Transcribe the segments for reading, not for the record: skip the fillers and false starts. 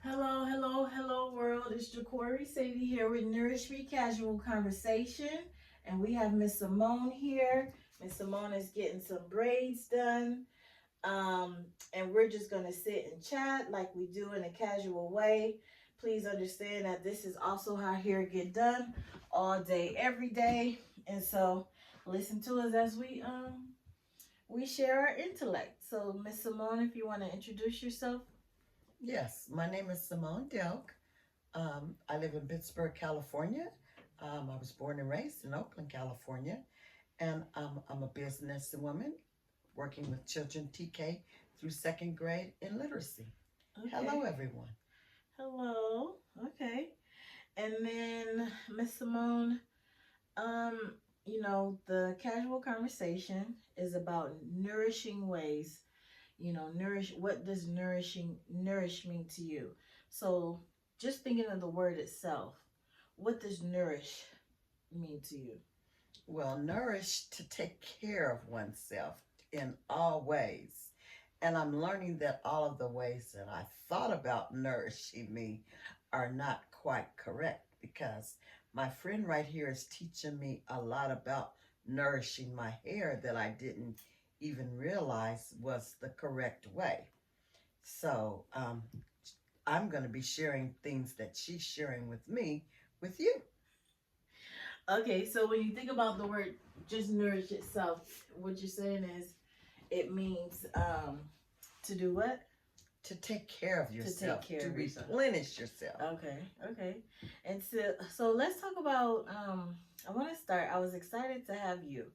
Hello, hello, hello, world. It's Jacory Sadie here with Nourish Me Casual Conversation. And we have Miss Simone here. Miss Simone is getting some braids done. And we're just going to sit and chat like we do in a casual way. Please understand that this is also how hair get done all day, every day. And so listen to us as we share our intellect. So Miss Simone, if you want to introduce yourself. Yes, my name is Simone Delk. I live in Pittsburgh, California. I was born and raised in Oakland, California, and I'm a businesswoman working with children TK through second grade in literacy. Hello, Okay. everyone. Hello. Okay. And then Miss Simone, um, the casual conversation is about nourishing ways. Nourish what does nourish mean to you? So just thinking of the word itself, what does nourish mean to you? Well, nourish to take care of oneself in all ways. And I'm learning that all of the ways that I thought about nourishing me are not quite correct because my friend right here is teaching me a lot about nourishing my hair that I didn't even realize was the correct way. So I'm going to be sharing things that she's sharing with me with you. Okay, so when you think about the word just nourish itself, what you're saying is it means to do what? To take care of To take yourself, care to of yourself. replenish yourself. Okay, okay. And so let's talk about I want to start. I was excited to have you.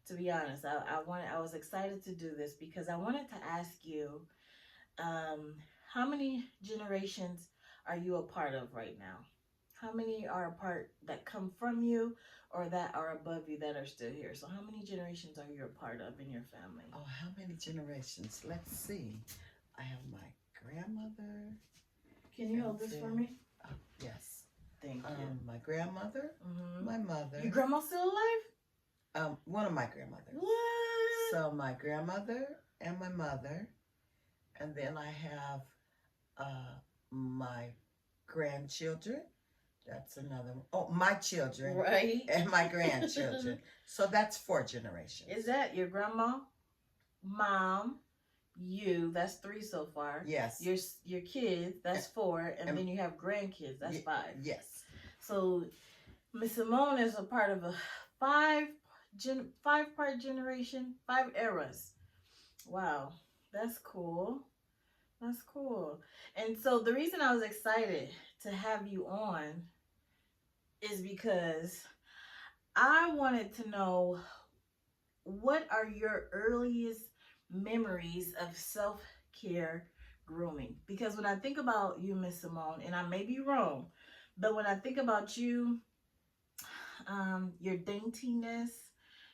To be honest, I was excited to do this because I wanted to ask you how many generations are you a part of right now? How many are a part that come from you or that are above you that are still here? So how many generations are you a part of in your family? Oh, how many generations? Let's see. I have my grandmother. Can you hold this for then, me? oh, yes. Thank you. My grandmother, my mother. Your grandma's still alive? One of my grandmothers. What? So my grandmother and my mother, and then I have my grandchildren. That's another one. Oh, my children Right. and my grandchildren. So that's 4 generations. Is that your grandma, mom, you? That's 3 so far. Yes. Your kids. That's 4, and then you have grandkids. That's 5. Yes. So Miss Simone is a part of a 5 5 part generation, 5 eras. Wow, that's cool. That's cool. And so the reason I was excited to have you on is because I wanted to know what are your earliest memories of self-care grooming? Because when I think about you, Miss Simone, and I may be wrong, but when I think about you, your daintiness,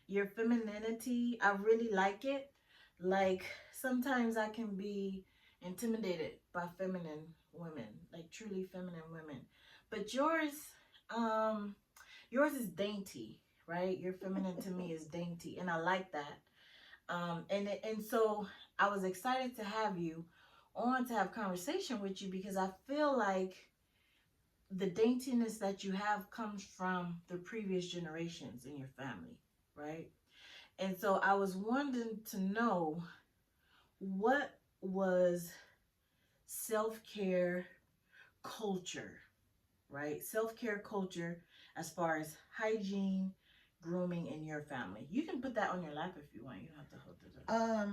your femininity, I really like it. Like sometimes I can be intimidated by feminine women, like truly feminine women. But um, yours is dainty, right? Your feminine to me is dainty, and I like that. And so I was excited to have you on to have conversation with you because I feel like the daintiness that you have comes from the previous generations in your family, right? And so I was wanting to know what was self-care culture, right? Self-care culture as far as hygiene, grooming in your family. You can put that on your lap if you want. You don't have to hold it up.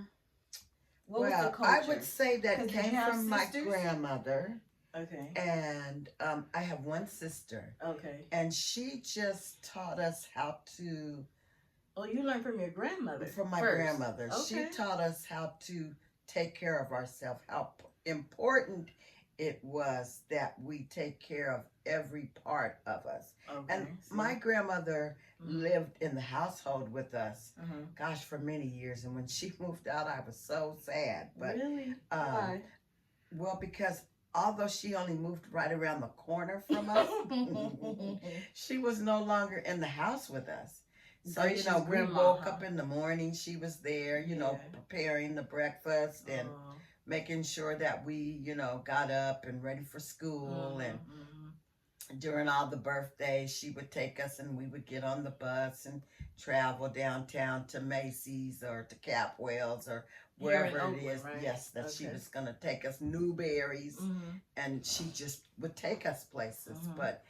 What was the Well, I culture? would say that Did you came have from my sisters? grandmother. Okay. And I have one sister. Okay. And she just taught us how to. Oh, you learned from your grandmother. From my first. grandmother. Okay. She taught us how to take care of ourselves, how important it was that we take care of every part of us. Okay. And my grandmother lived in the household with us, gosh, for many years. And when she moved out, I was so sad. But, really? Why? Well, because although she only moved right around the corner from us, she was no longer in the house with us. So, we woke up in the morning, she was there, preparing the breakfast and making sure that we, got up and ready for school. And during all the birthdays, she would take us and we would get on the bus and travel downtown to Macy's or to Capwell's or Here in wherever it Oakland, is. right? Yes, that she Okay. was going to take us Newberries, Mm-hmm. and she just would take us places. Mhm. But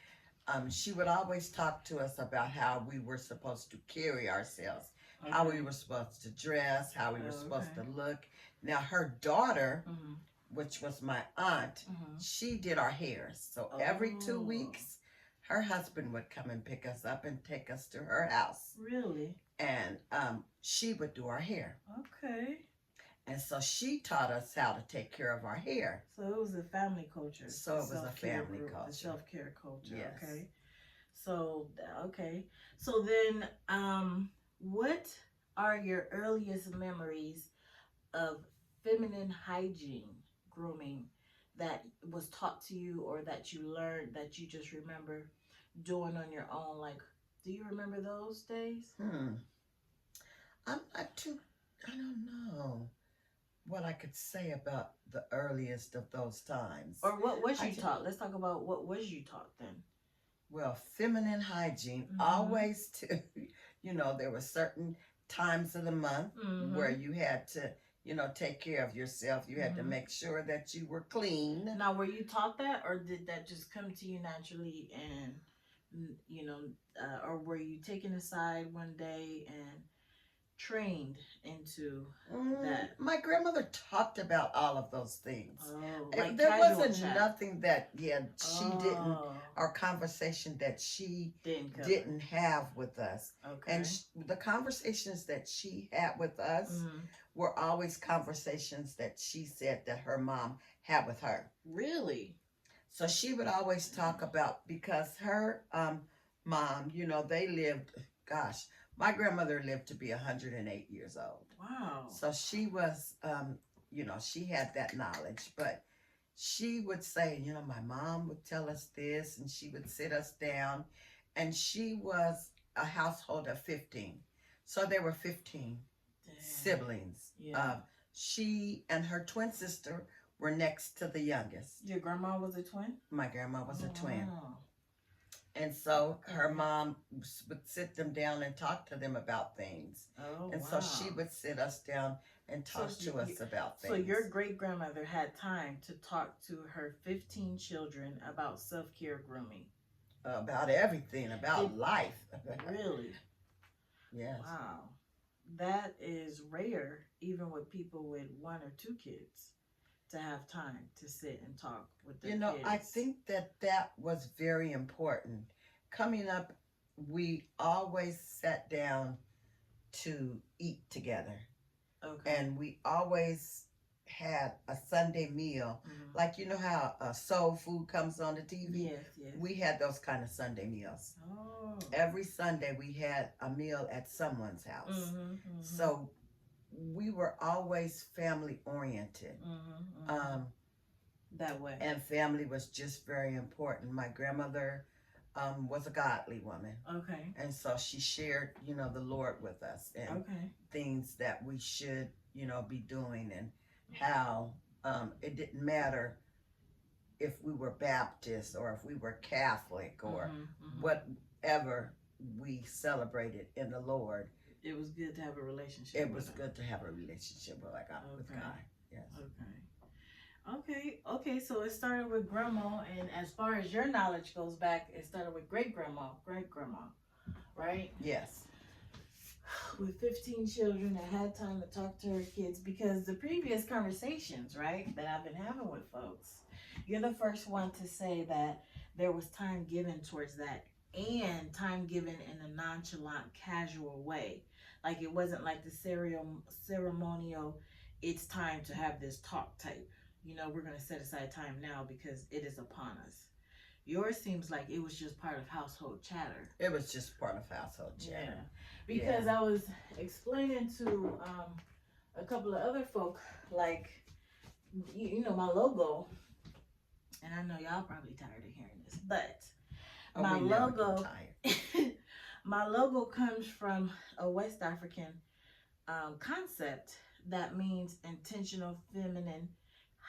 she would always talk to us about how we were supposed to carry ourselves, how we Okay. were supposed to dress, how we were supposed to Okay. look. Now, her daughter, Mm-hmm. which was my aunt, Mm-hmm. she did our hair. So every 2 Oh. weeks, her husband would come and pick us up and take us to her house. Really? And she would do our hair. Okay. And so she taught us how to take care of our hair. So it was a family culture. So it was a self-care family group, culture. The self-care culture. Yes. Okay. So okay. So then, what are your earliest memories of feminine hygiene, grooming, that was taught to you or that you learned that you just remember doing on your own? Like, do you remember those days? I'm not too, I don't know what I could say about the earliest of those times. Or what was you taught? Let's talk about what was you taught then. Well, feminine hygiene, Mhm. always to, there were certain times of the month Mhm. where you had to, take care of yourself. You had to make sure that you were clean. Now, were you taught that, or did that just come to you naturally? And or were you taken aside one day and trained into that? My grandmother talked about all of those things. Oh, like there casual wasn't chat. nothing that she didn't, Oh, or conversation that she didn't cover. didn't have with us. Okay. And the conversations that she had with us Mhm. were always conversations that she said that her mom had with her. Really? So she would always talk about, because her mom, they lived, gosh, my grandmother lived to be 108 years old. Wow. So she was, she had that knowledge, but she would say, my mom would tell us this, and she would sit us down, and she was a household of 15. So there were 15 siblings. Yeah. She and her twin sister were next to the youngest. Your grandma was a twin? My grandma was a twin. Wow. And so her mom would sit them down and talk to them about things. Oh, and so she would sit us down and talk to us about things. So your great-grandmother had time to talk to her 15 children about self-care grooming. About everything, about life. Really? Yes. Wow. That is rare, even with people with 1 or 2 kids, to have time to sit and talk with their kids. I think that was very important. Coming up, we always sat down to eat together. Okay. And we always had a Sunday meal. Mhm. Like, how soul food comes on the TV? Yes, yes. We had those kind of Sunday meals. Oh. Every Sunday we had a meal at someone's house. Mhm, mhm. So we were always family oriented. That way. And family was just very important. My grandmother was a godly woman. Okay. And so she shared, the Lord with us, and things that we should, be doing, and how it didn't matter if we were Baptist or if we were Catholic or whatever we celebrated in the Lord. It was good to have a relationship. It was good to have a relationship with God. Yes. Okay. So it started with grandma, and as far as your knowledge goes back, it started with great grandma, right? Yes. With 15 children that had time to talk to her kids, because the previous conversations, right, that I've been having with folks, you're the first one to say that there was time given towards that, and time given in a nonchalant, casual way. Like, it wasn't like the ceremonial, it's time to have this talk type. We're going to set aside time now because it is upon us. Yours seems like it was just part of household chatter. It was just part of household chatter. Yeah. Because I was explaining to a couple of other folk, like, my logo, and I know y'all probably tired of hearing this, but my logo, my logo comes from a West African concept that means intentional feminine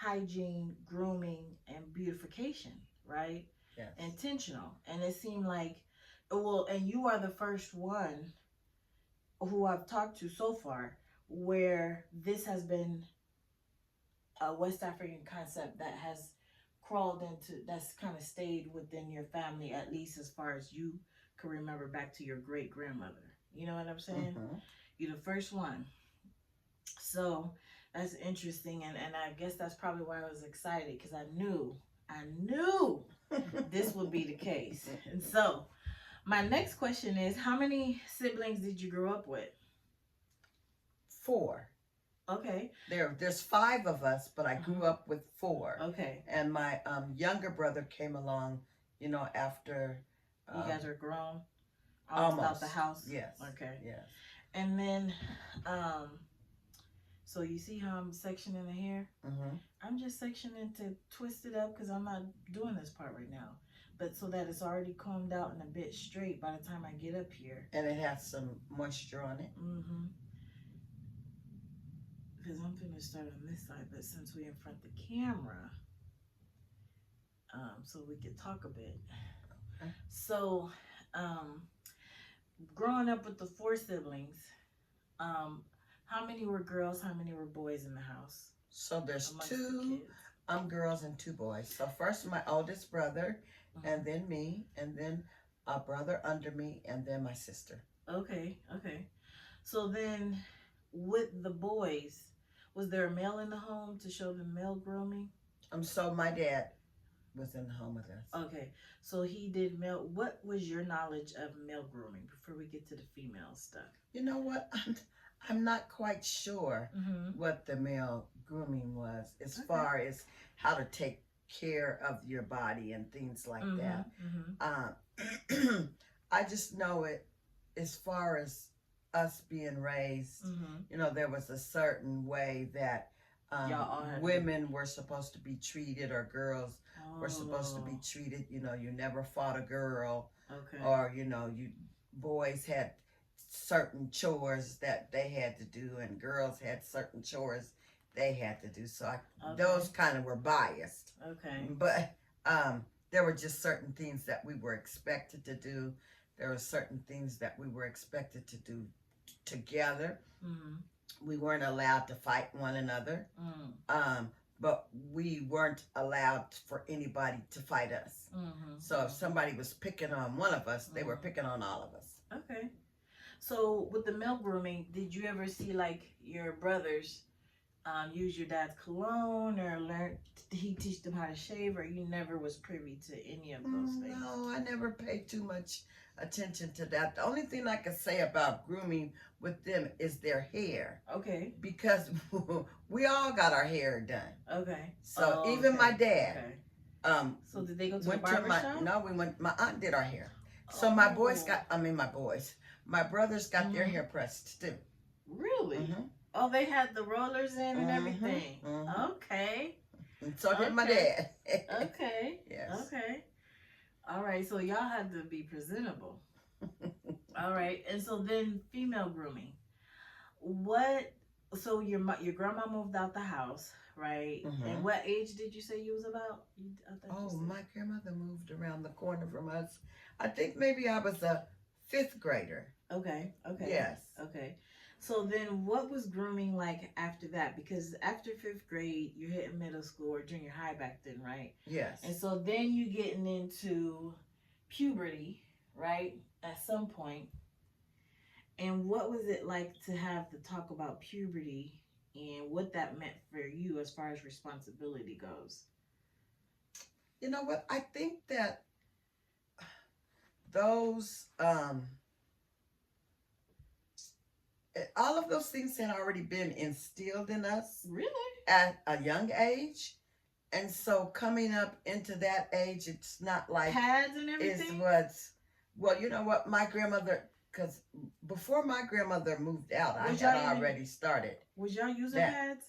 hygiene, grooming, and beautification, right? Yes. Intentional. And it seemed like, well, and you are the first one who I've talked to so far where this has been a West African concept that has crawled into, that's kind of stayed within your family, at least as far as you can remember back to your great grandmother. You know what I'm saying? Mm-hmm. You're the first one. So that's interesting. And I guess that's probably why I was excited because I knew this would be the case. And so my next question is, how many siblings did you grow up with? 4. Okay. There's 5 of us, but I grew up with 4. Okay. And my younger brother came along, after. You guys are grown? Almost. Out the house? Yes. Okay. Yes. And then, so you see how I'm sectioning the hair? Mm-hmm. I'm just sectioning to twist it up because I'm not doing this part right now. But so that it's already combed out and a bit straight by the time I get up here. And it has some moisture on it. Mm-hmm. Because I'm going to start on this side, but since we're in front of the camera, so we can talk a bit. Okay. So, growing up with the 4 siblings, how many were girls, how many were boys in the house? So there's amongst 2 girls and 2 boys. So first my oldest brother, and then me, and then a brother under me, and then my sister. Okay. So then with the boys, was there a male in the home to show them male grooming? So my dad was in the home with us. Okay, so he did male. What was your knowledge of male grooming before we get to the female stuff? You know what? I'm not quite sure what the male grooming was as far as how to take care of your body and things like that. I just know it as far as us being raised, there was a certain way that women were supposed to be treated, or girls were supposed to be treated. You never fought a girl, or you boys had certain chores that they had to do, and girls had certain chores they had to do. So those kind of were biased. Okay. But there were just certain things that we were expected to do. There were certain things that we were expected to do together. We weren't allowed to fight one another. But we weren't allowed for anybody to fight us. So if somebody was picking on one of us, they were picking on all of us. Okay. So with the male grooming, did you ever see like your brothers use your dad's cologne, or did he teach them how to shave, or you never was privy to any of those things? No, I never paid too much attention to that. The only thing I could say about grooming with them is their hair. Okay. Because we all got our hair done. Okay. So even my dad. Okay. So did they go to the barbershop? No, we went. My aunt did our hair. So my brothers got their hair pressed too. Really? Oh, they had the rollers in and everything. Okay. And so did my dad. Okay. Yes. Okay. All right. So y'all had to be presentable. All right. And so then female grooming. So your grandma moved out the house, right? And what age did you say you was about? My grandmother moved around the corner from us. I think maybe I was a 5th grader. Okay. Yes. Okay. So then what was grooming like after that? Because after 5th grade, you're hitting middle school or junior high back then, right? Yes. And so then you getting into puberty, right? At some point. And what was it like to have to talk about puberty and what that meant for you as far as responsibility goes? You know what? I think that those all of those things had already been instilled in us. Really? At a young age. And so coming up into that age, it's not like pads and everything. Well, you know what, my grandmother, because before my grandmother moved out, I had already started. Was y'all using pads?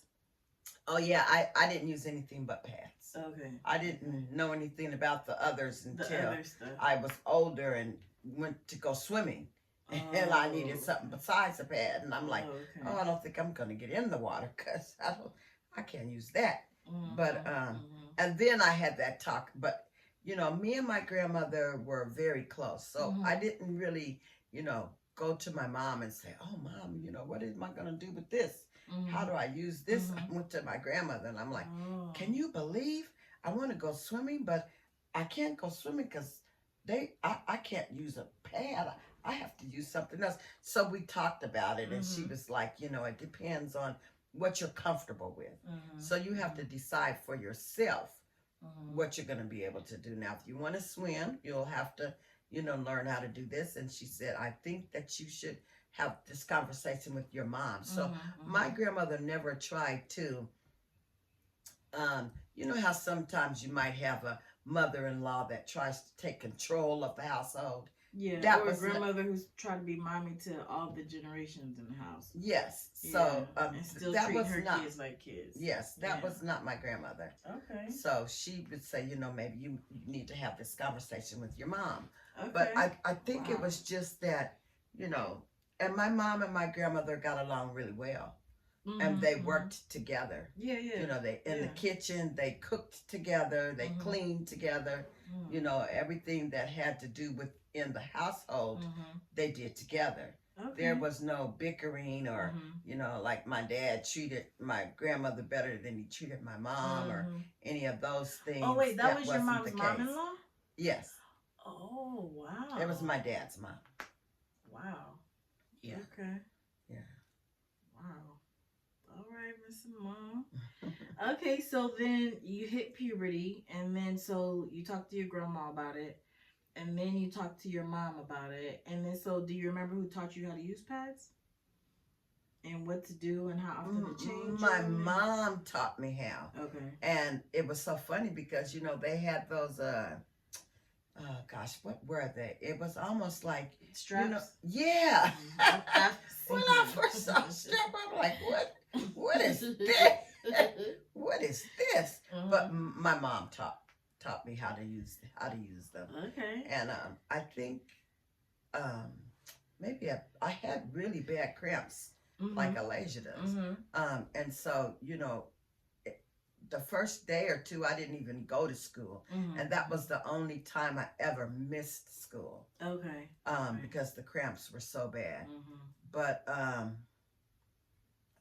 Oh yeah, I didn't use anything but pads. Okay. I didn't know anything about the others until I was older and went to go swimming. And I needed something besides a pad, and I'm like, I don't think I'm gonna get in the water because I can't use that. But and then I had that talk. But you know, me and my grandmother were very close, so I didn't really, you know, go to my mom and say, "Oh, mom, you know, what am I gonna do with this? How do I use this?" I went to my grandmother and I'm like, "Can you believe I want to go swimming, but I can't go swimming because I can't use a pad. I have to use something else." So we talked about it, and she was like, "You know, it depends on what you're comfortable with. So you have to decide for yourself what you're going to be able to do. Now, if you want to swim, you'll have to, you know, learn how to do this." And she said, "I think that you should have this conversation with your mom." So my grandmother never tried to, you know how sometimes you might have a mother-in-law that tries to take control of the household. Yeah, that or a grandmother who's trying to be mommy to all the generations in the house. Yes, so and still that treating was her not, kids like kids. Yes, that was not my grandmother. Okay. So she would say, you know, maybe you need to have this conversation with your mom. Okay. But I think it was just that, you know, and my mom and my grandmother got along really well. And they worked together. Yeah. You know, they in the kitchen, they cooked together, they cleaned together. You know, everything that had to do with in the household, they did together. Okay. There was no bickering or, you know, like my dad treated my grandmother better than he treated my mom or any of those things. Oh wait, that was your mom's mom-in-law? Yes. Oh wow. It was my dad's mom. Wow. Yeah. Okay. Yeah. Wow. All right, Miss Simone. Okay, so then you hit puberty, and then so you talked to your grandma about it, and then you talked to your mom about it, and then so do you remember who taught you how to use pads? And what to do and how often to change My mom taught me how. Okay. And it was so funny because, you know, they had those, oh gosh, what were they? It was almost like straps. You know, yeah. When I first saw the strap, I'm like, what is this? What is this? But my mom taught me how to use them. Okay. And I think maybe I had really bad cramps like Alasia does. And so, you know, the first day or two, I didn't even go to school. And that was the only time I ever missed school. Okay. Because the cramps were so bad. But,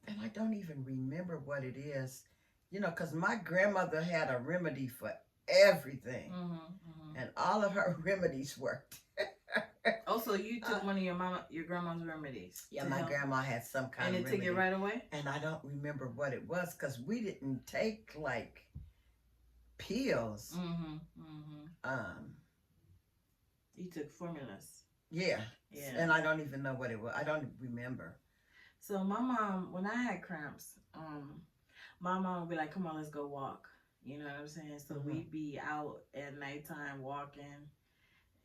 and I don't even remember what it is, you know, because my grandmother had a remedy for everything. And all of her remedies worked. Also, you took one of your grandma's remedies. Yeah, my grandma had some kind of remedy. And it took it right away? And I don't remember what it was because we didn't take like pills. You took formulas. Yeah. And I don't even know what it was. I don't remember. So my mom, when I had cramps, my mom would be like, "Come on, let's go walk." You know what I'm saying? So we'd be out at nighttime walking,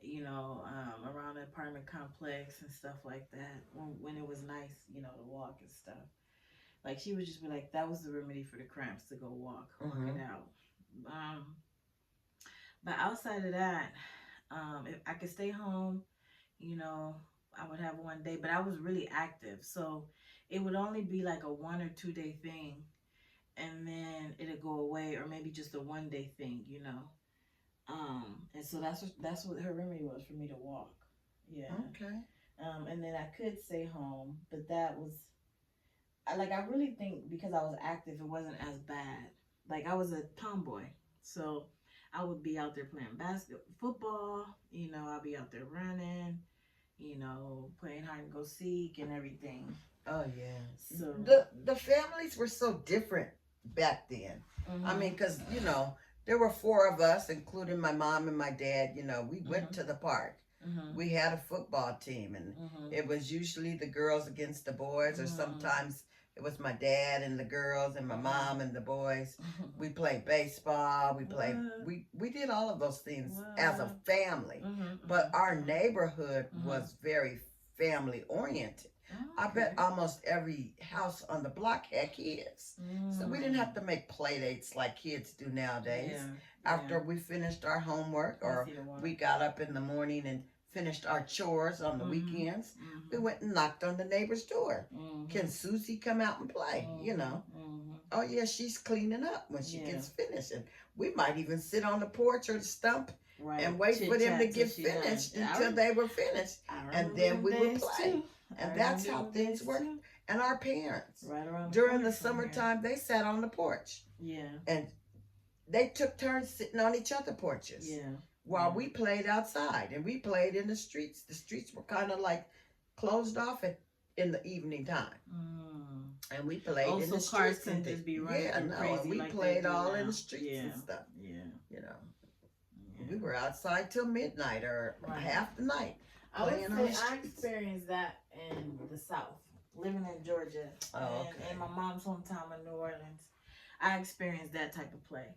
you know, around the apartment complex and stuff like that. When it was nice, you know, to walk and stuff. Like she would just be like, that was the remedy for the cramps, to go walk it out. But outside of that, if I could stay home, you know, I would have one day. But I was really active, so it would only be like a 1 or 2 day thing, and then it'd go away, or maybe just a 1 day thing, you know. And so that's what her remedy was, for me to walk. Yeah. Okay. And then I could stay home, but that was, I really think because I was active, it wasn't as bad. Like I was a tomboy, so I would be out there playing football, you know, I'd be out there running, you know, playing hide and go seek and everything. Oh yeah. So the families were so different back then. I mean, because, you know, there were 4 of us, including my mom and my dad. You know, we went to the park. We had a football team, and it was usually the girls against the boys, or sometimes it was my dad and the girls and my mom and the boys. We played baseball. We did all of those things as a family. But our neighborhood was very family oriented. I bet almost every house on the block had kids. So we didn't have to make play dates like kids do nowadays. After we finished our homework, or we got up in the morning and finished our chores on the weekends, we went and knocked on the neighbor's door. Can Susie come out and play? You know. Oh yeah, she's cleaning up when she gets finished, and we might even sit on the porch or the stump and wait for them to get finished until they were finished, and then we would play. And that's how things work. And our parents, during the summertime, they sat on the porch. Yeah. And they took turns sitting on each other's porches. Yeah. While we played outside, and we played in the streets. The streets were kind of like closed off in the evening time. And we played in the streets. Cars can just be running crazy. And we like played all in the streets and stuff. Yeah. You know. Yeah. We were outside till midnight or half the night. I experienced that in the South, living in Georgia, and my mom's hometown in New Orleans. I experienced that type of play,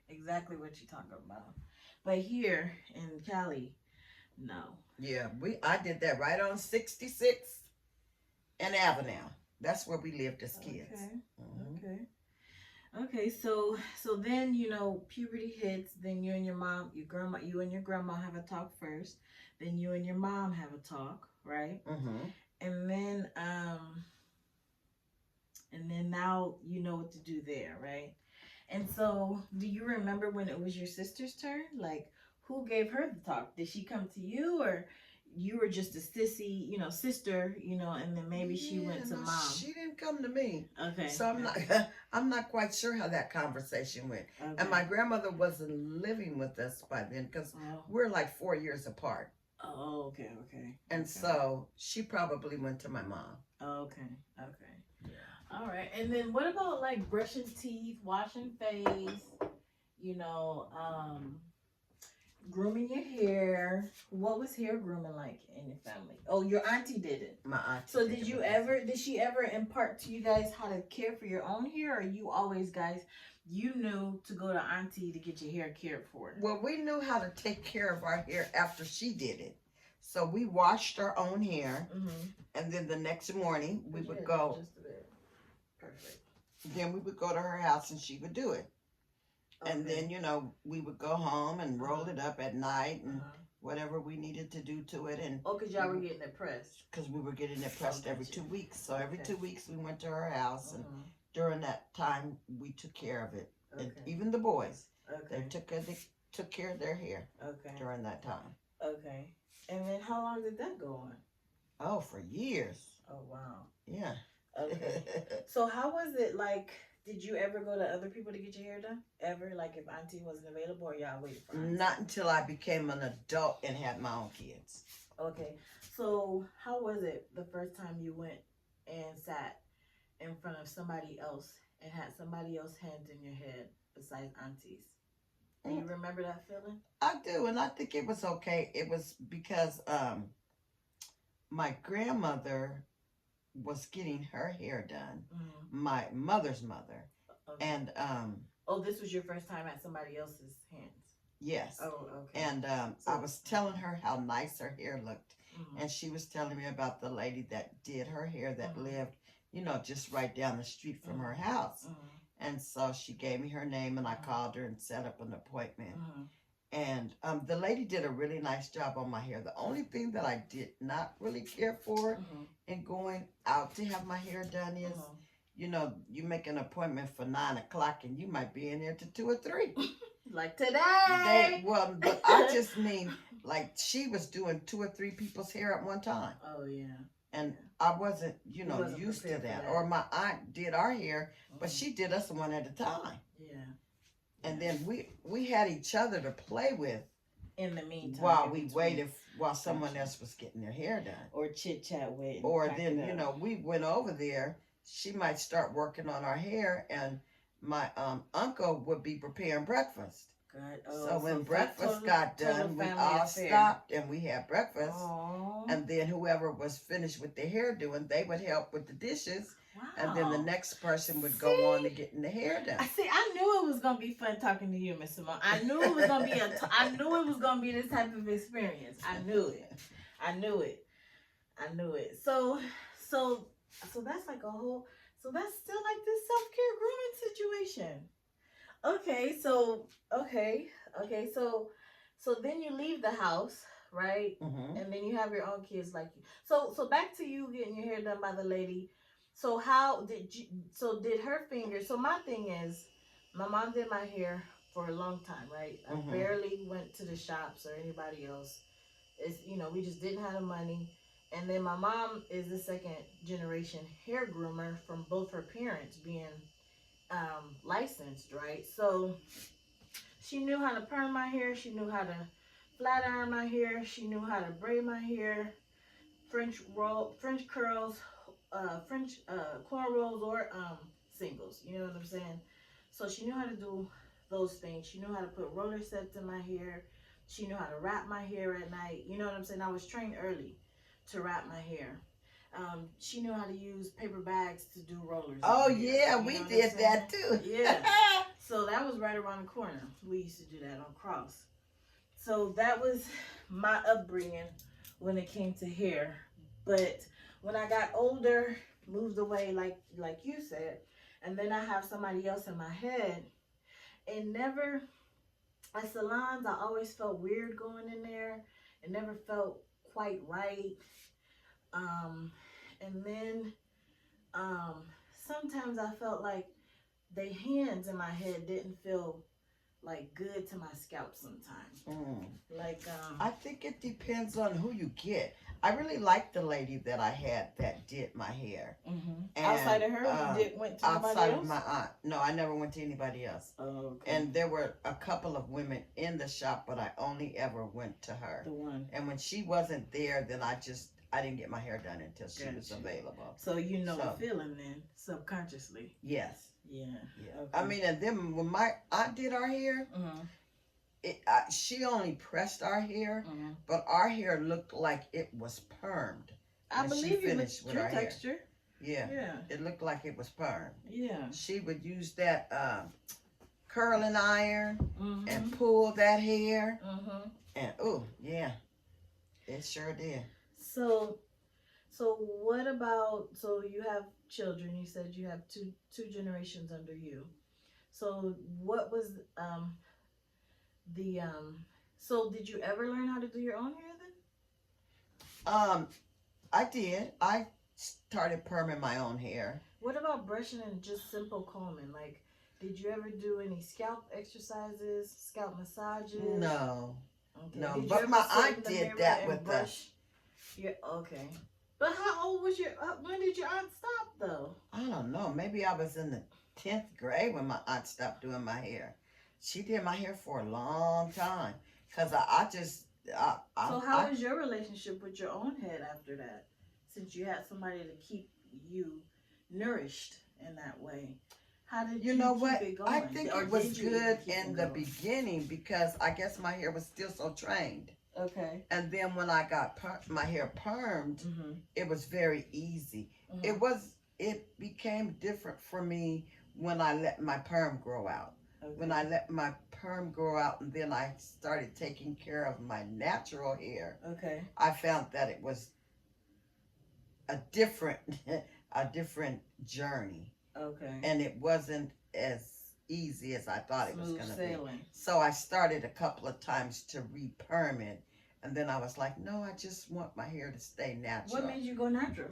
exactly what you're talking about. But here in Cali, no. Yeah, I did that right on 66th and Avenue. That's where we lived as kids. Okay. So then puberty hits. Then you and your mom, you and your grandma have a talk first. Then you and your mom have a talk, right? And then now you know what to do there, right? And so, do you remember when it was your sister's turn? Like, who gave her the talk? Did she come to you, or you were just a sissy, sister, and then maybe she went to mom? She didn't come to me. Okay. So I'm not quite sure how that conversation went. Okay. And my grandmother wasn't living with us by then because we're like 4 years apart. Oh, okay. And so she probably went to my mom. Okay. Yeah. All right. And then what about like brushing teeth, washing face, grooming your hair? What was hair grooming like in your family? Oh, your auntie did it. My auntie. So did she ever impart to you guys how to care for your own hair, or you always you knew to go to auntie to get your hair cared for? Well, we knew how to take care of our hair after she did it. So we washed our own hair, and then the next morning we would go. Just a bit. Perfect. Then we would go to her house and she would do it. Okay. And then, we would go home and roll it up at night and whatever we needed to do to it. And because y'all were getting it pressed. Because we were getting it pressed every 2 weeks. So every 2 weeks we went to her house, and during that time we took care of it. And even the boys, they took care of their hair during that time. Okay. And then how long did that go on? Oh, for years. Oh, wow. Yeah. Okay. So how was it like? Did you ever go to other people to get your hair done? Ever? Like if auntie wasn't available, or y'all waited for auntie? Not until I became an adult and had my own kids. Okay. So how was it the first time you went and sat in front of somebody else and had somebody else's hands in your head besides auntie's? Do you remember that feeling? I do, and I think it was okay. It was because my grandmother was getting her hair done. My mother's mother. And this was your first time at somebody else's hands? Yes. Oh, okay. And I was telling her how nice her hair looked. And she was telling me about the lady that did her hair that lived, just right down the street from her house. And so she gave me her name, and I called her and set up an appointment. And the lady did a really nice job on my hair. The only thing that I did not really care for in going out to have my hair done is, you make an appointment for 9 o'clock and you might be in there to 2 or 3. Like today. But I just mean, like she was doing 2 or 3 people's hair at one time. Oh, yeah. And I wasn't, used to that. Or my aunt did our hair, but she did us one at a time. Yeah. And then we had each other to play with in the meantime, while we waited while someone else was getting their hair done, or chit chat with. Or then we went over there. She might start working on our hair, and my uncle would be preparing breakfast. Good. So when breakfast got done, we all stopped and we had breakfast. Aww. And then whoever was finished with their hair doing, they would help with the dishes. Wow. And then the next person would go on to getting the hair done. I knew it was gonna be fun talking to you, Miss Simone. I knew it was gonna be I knew it was gonna be this type of experience. I knew it. So that's like a whole. So that's still like this self-care grooming situation. Okay. So then you leave the house, right? Mm-hmm. And then you have your own kids like you. So back to you getting your hair done by the lady. So how did you? So did her fingers? So my thing is, my mom did my hair for a long time, right? I Mm-hmm. barely went to the shops or anybody else. It's we just didn't have the money. And then my mom is the second generation hair groomer from both her parents being licensed, right? So she knew how to perm my hair. She knew how to flat iron my hair. She knew how to braid my hair, French curls, French cornrows, or singles. You know what I'm saying? So she knew how to do those things. She knew how to put roller sets in my hair. She knew how to wrap my hair at night. You know what I'm saying? I was trained early to wrap my hair. She knew how to use paper bags to do rollers. Oh yeah, we did that too. Yeah. So that was right around the corner. We used to do that on Cross. So that was my upbringing when it came to hair. But when I got older, moved away like you said, and then I have somebody else in my head, it never at salons I always felt weird going in there. It never felt quite right. And then sometimes I felt like the hands in my head didn't feel like good to my scalp sometimes. Like I think it depends on who you get. I really liked the lady that I had that did my hair. And, outside of her, you went to nobody outside else? of my aunt. No, I never went to anybody else. Oh, okay. And there were a couple of women in the shop, but I only ever went to her. The one. And when she wasn't there, then I didn't get my hair done until she was available. So you know the feeling then, subconsciously. Yes. Yeah. Okay. I mean, and then when my aunt did our hair, she only pressed our hair, but our hair looked like it was permed. I believe you with your texture. Yeah. It looked like it was permed. Yeah. She would use that curling iron and pull that hair. And it sure did. So what about, so you have children, you said you have two generations under you. So what was so did you ever learn how to do your own hair then? I did. I started perming my own hair. What about brushing and just simple combing? Like, did you ever do any scalp exercises, scalp massages? No. Okay. No, but my aunt did that with brush? Yeah, okay. But how old was when did your aunt stop though? I don't know. Maybe I was in the 10th grade when my aunt stopped doing my hair. She did my hair for a long time. Because So how was your relationship with your own head after that? Since you had somebody to keep you nourished in that way. How did you know keep what? it going? I think it was good in the beginning because I guess my hair was still so trained. Okay. And then when I got my hair permed, it was very easy. It became different for me when I let my perm grow out. Okay. When I let my perm grow out and then I started taking care of my natural hair. Okay. I found that it was a different journey. Okay. And it wasn't as easy as I thought it was going to be. So I started a couple of times to re-perm it. And then I was like, no, I just want my hair to stay natural. What made you go natural?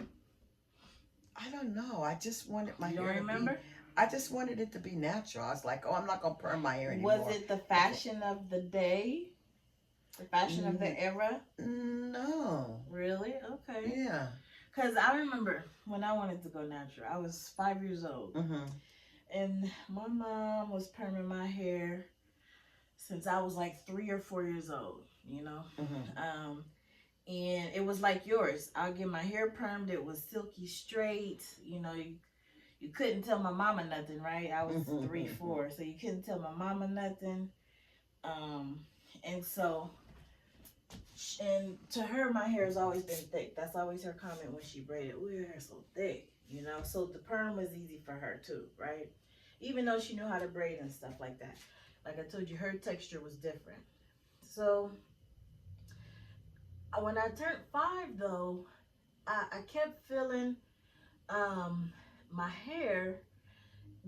I don't know. I just wanted my hair to be... You don't remember? I just wanted it to be natural. I was like, oh, I'm not going to perm my hair anymore. Was it the fashion of the day? The fashion of the era? No. Really? Okay. Yeah. Because I remember when I wanted to go natural, I was 5 years old. And my mom was perming my hair since I was like 3 or 4 years old, you know? And it was like yours. I'll get my hair permed. It was silky straight. You know, you couldn't tell my mama nothing, right? I was 3, 4, so you couldn't tell my mama nothing. And so... And to her, my hair has always been thick. That's always her comment when she braided. Ooh, your hair's so thick, you know? So the perm was easy for her too, right? Even though she knew how to braid and stuff like that. Like I told you, her texture was different. So when I turned 5 though, I kept feeling my hair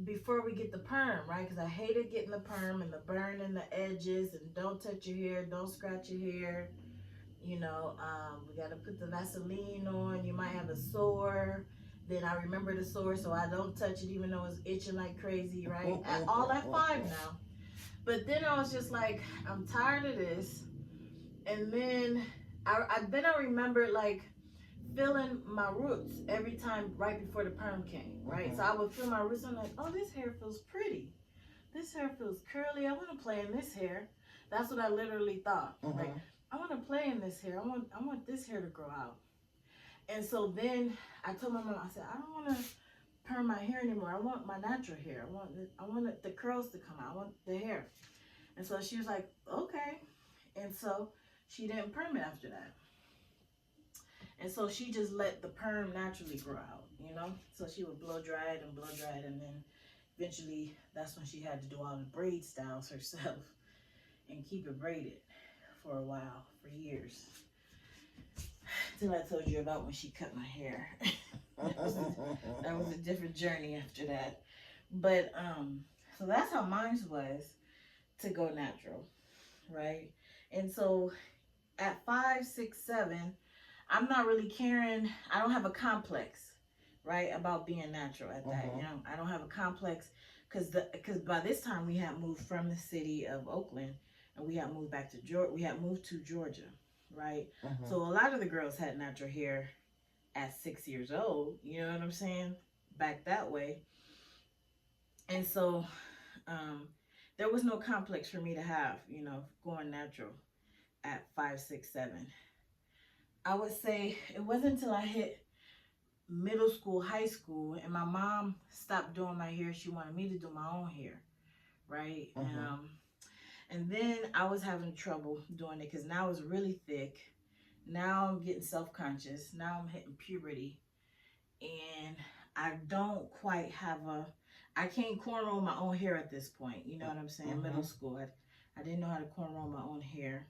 before we get the perm, right? Because I hated getting the perm and the burn in the edges and don't touch your hair, don't scratch your hair. We got to put the Vaseline on. You might have a sore. Then I remember the sore, so I don't touch it, even though it's itching like crazy, right? All at 5 now. But then I was just like, I'm tired of this. And then I remembered like feeling my roots every time right before the perm came, right? So I would feel my roots. I'm like, oh, this hair feels pretty. This hair feels curly. I want to play in this hair. That's what I literally thought. Like, I want to play in this hair. I want this hair to grow out. And so then I told my mom, I said, I don't want to perm my hair anymore. I want my natural hair. I want the curls to come out. I want the hair. And so she was like, okay. And so she didn't perm it after that. And so she just let the perm naturally grow out, So she would blow dry it, and then eventually that's when she had to do all the braid styles herself and keep it braided for a while, for years. Till I told you about when she cut my hair. that was a different journey after that. But so that's how mine was to go natural, right? And so at 5, 6, 7, I'm not really caring. I don't have a complex, right, about being natural at that. I don't have a complex because by this time we had moved from the city of Oakland and we had moved back to Georgia. We had moved to Georgia, right? So a lot of the girls had natural hair at 6 years old. You know what I'm saying? Back that way. And so there was no complex for me to have, going natural at 5, 6, 7. I would say it wasn't until I hit middle school, high school, and my mom stopped doing my hair. She wanted me to do my own hair, right? And then I was having trouble doing it because now it's really thick. Now I'm getting self-conscious. Now I'm hitting puberty. And I don't quite have I can't cornrow my own hair at this point. You know what I'm saying? Middle school, I didn't know how to cornrow my own hair.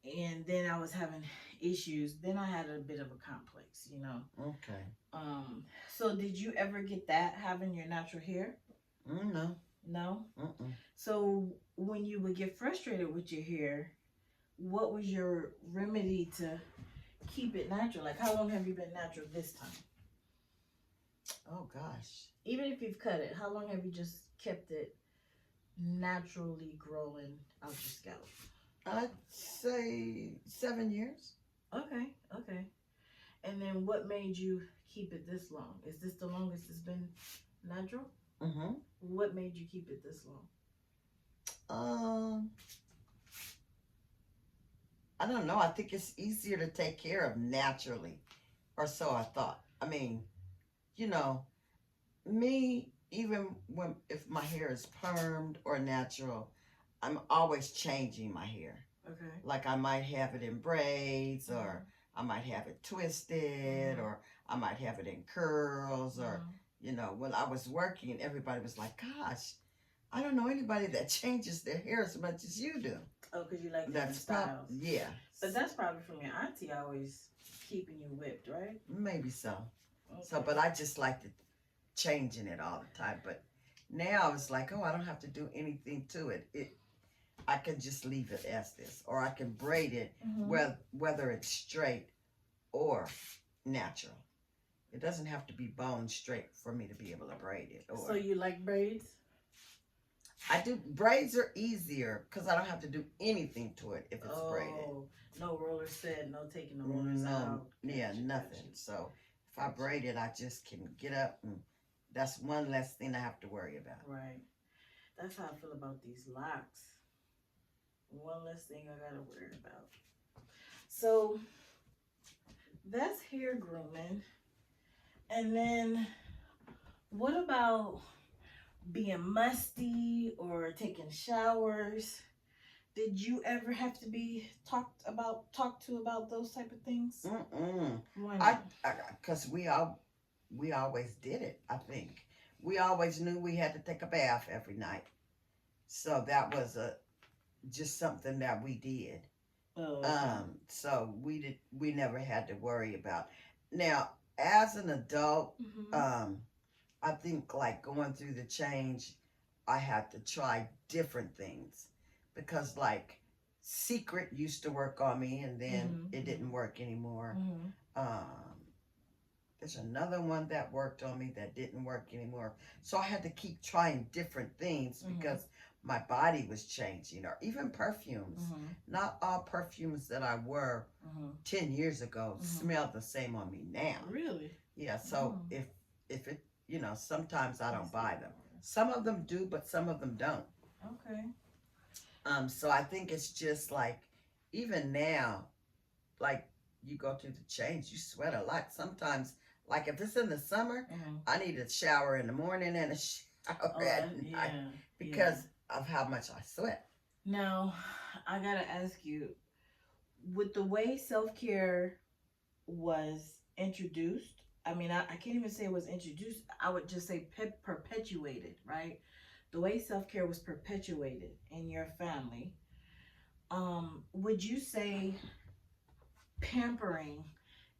And then I was having issues. Then I had a bit of a complex, Okay. So did you ever get that, having your natural hair? No. No? So when you would get frustrated with your hair, what was your remedy to keep it natural? Like, how long have you been natural this time? Oh, gosh. Even if you've cut it, how long have you just kept it naturally growing out your scalp? I'd say 7 years. Okay. And then what made you keep it this long? Is this the longest it's been natural? What made you keep it this long? I don't know. I think it's easier to take care of naturally, or so I thought. I mean, me, even if my hair is permed or natural, I'm always changing my hair. Okay. Like I might have it in braids, or I might have it twisted, or I might have it in curls, or when I was working, everybody was like, "Gosh, I don't know anybody that changes their hair as much as you do." Oh, because you like different styles. Yeah. But that's probably from your auntie always keeping you whipped, right? Maybe so. Okay. So, but I just liked changing it all the time. But now it's like, oh, I don't have to do anything to it. I can just leave it as this, or I can braid it, whether it's straight or natural. It doesn't have to be bone straight for me to be able to braid it. So you like braids? I do. Braids are easier because I don't have to do anything to it if it's braided. No roller set, no taking the rollers out. Yeah, nothing. So if I braid it, I just can get up, and that's one less thing I have to worry about. Right. That's how I feel about these locks. One less thing I gotta worry about. So that's hair grooming. And then what about being musty or taking showers? Did you ever have to be talked to about those type of things? Why not? Because we always did it. I think we always knew we had to take a bath every night, so that was just something that we did. Oh, okay. So we never had to worry about. Now, as an adult, I think like going through the change, I had to try different things because like Secret used to work on me, and then it didn't work anymore. Mm-hmm. Um, there's another one that worked on me that didn't work anymore. So I had to keep trying different things because my body was changing, or even perfumes. Not all perfumes that I wore 10 years ago smell the same on me now. Really? Yeah, so if it, sometimes I don't buy them. Some of them do, but some of them don't. Okay. So I think it's just like, even now, like, you go through the change, you sweat a lot. Sometimes, like if it's in the summer, I need a shower in the morning and a shower at night because of how much I sweat. Now, I gotta ask you, with the way self-care was introduced, I mean, I can't even say it was introduced, I would just say perpetuated, right? The way self-care was perpetuated in your family, would you say pampering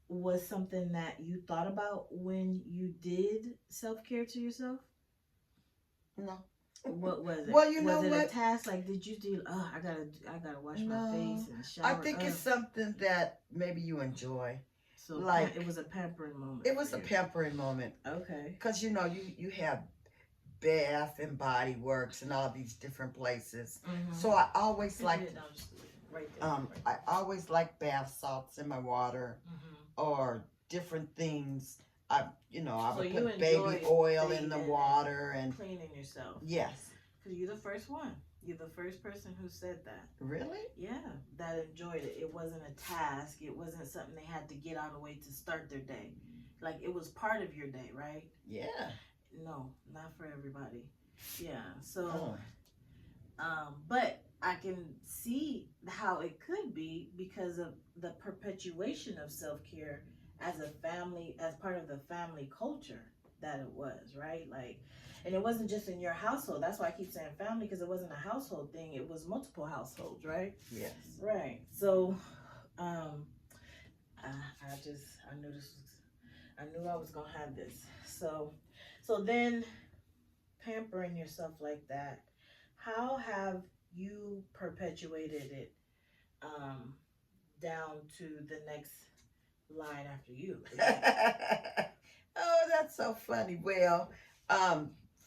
was something that you thought about when you did self-care to yourself? No. What was it? Well, you was know it what? a task? Like, did you do? Oh, I gotta wash my face and shower. I think it's something that maybe you enjoy. So like it was a pampering moment. It was a pampering moment. Okay. Because you have Bath and Body Works and all these different places. So I always like I always like bath salts in my water or different things. I would put baby oil in the water and cleaning yourself. Yes. Because you're the first one. You're the first person who said that. Really? Yeah, that enjoyed it. It wasn't a task. It wasn't something they had to get out of the way to start their day. Like, it was part of your day, right? Yeah. No, not for everybody. Yeah. So, but I can see how it could be because of the perpetuation of self-care as a family, as part of the family culture that it was, right? Like, and it wasn't just in your household. That's why I keep saying family, because it wasn't a household thing. It was multiple households, right? Yes. Right. So, I knew I was gonna have this. So then pampering yourself like that, how have you perpetuated it down to the next line after you? Oh, that's so funny. Well,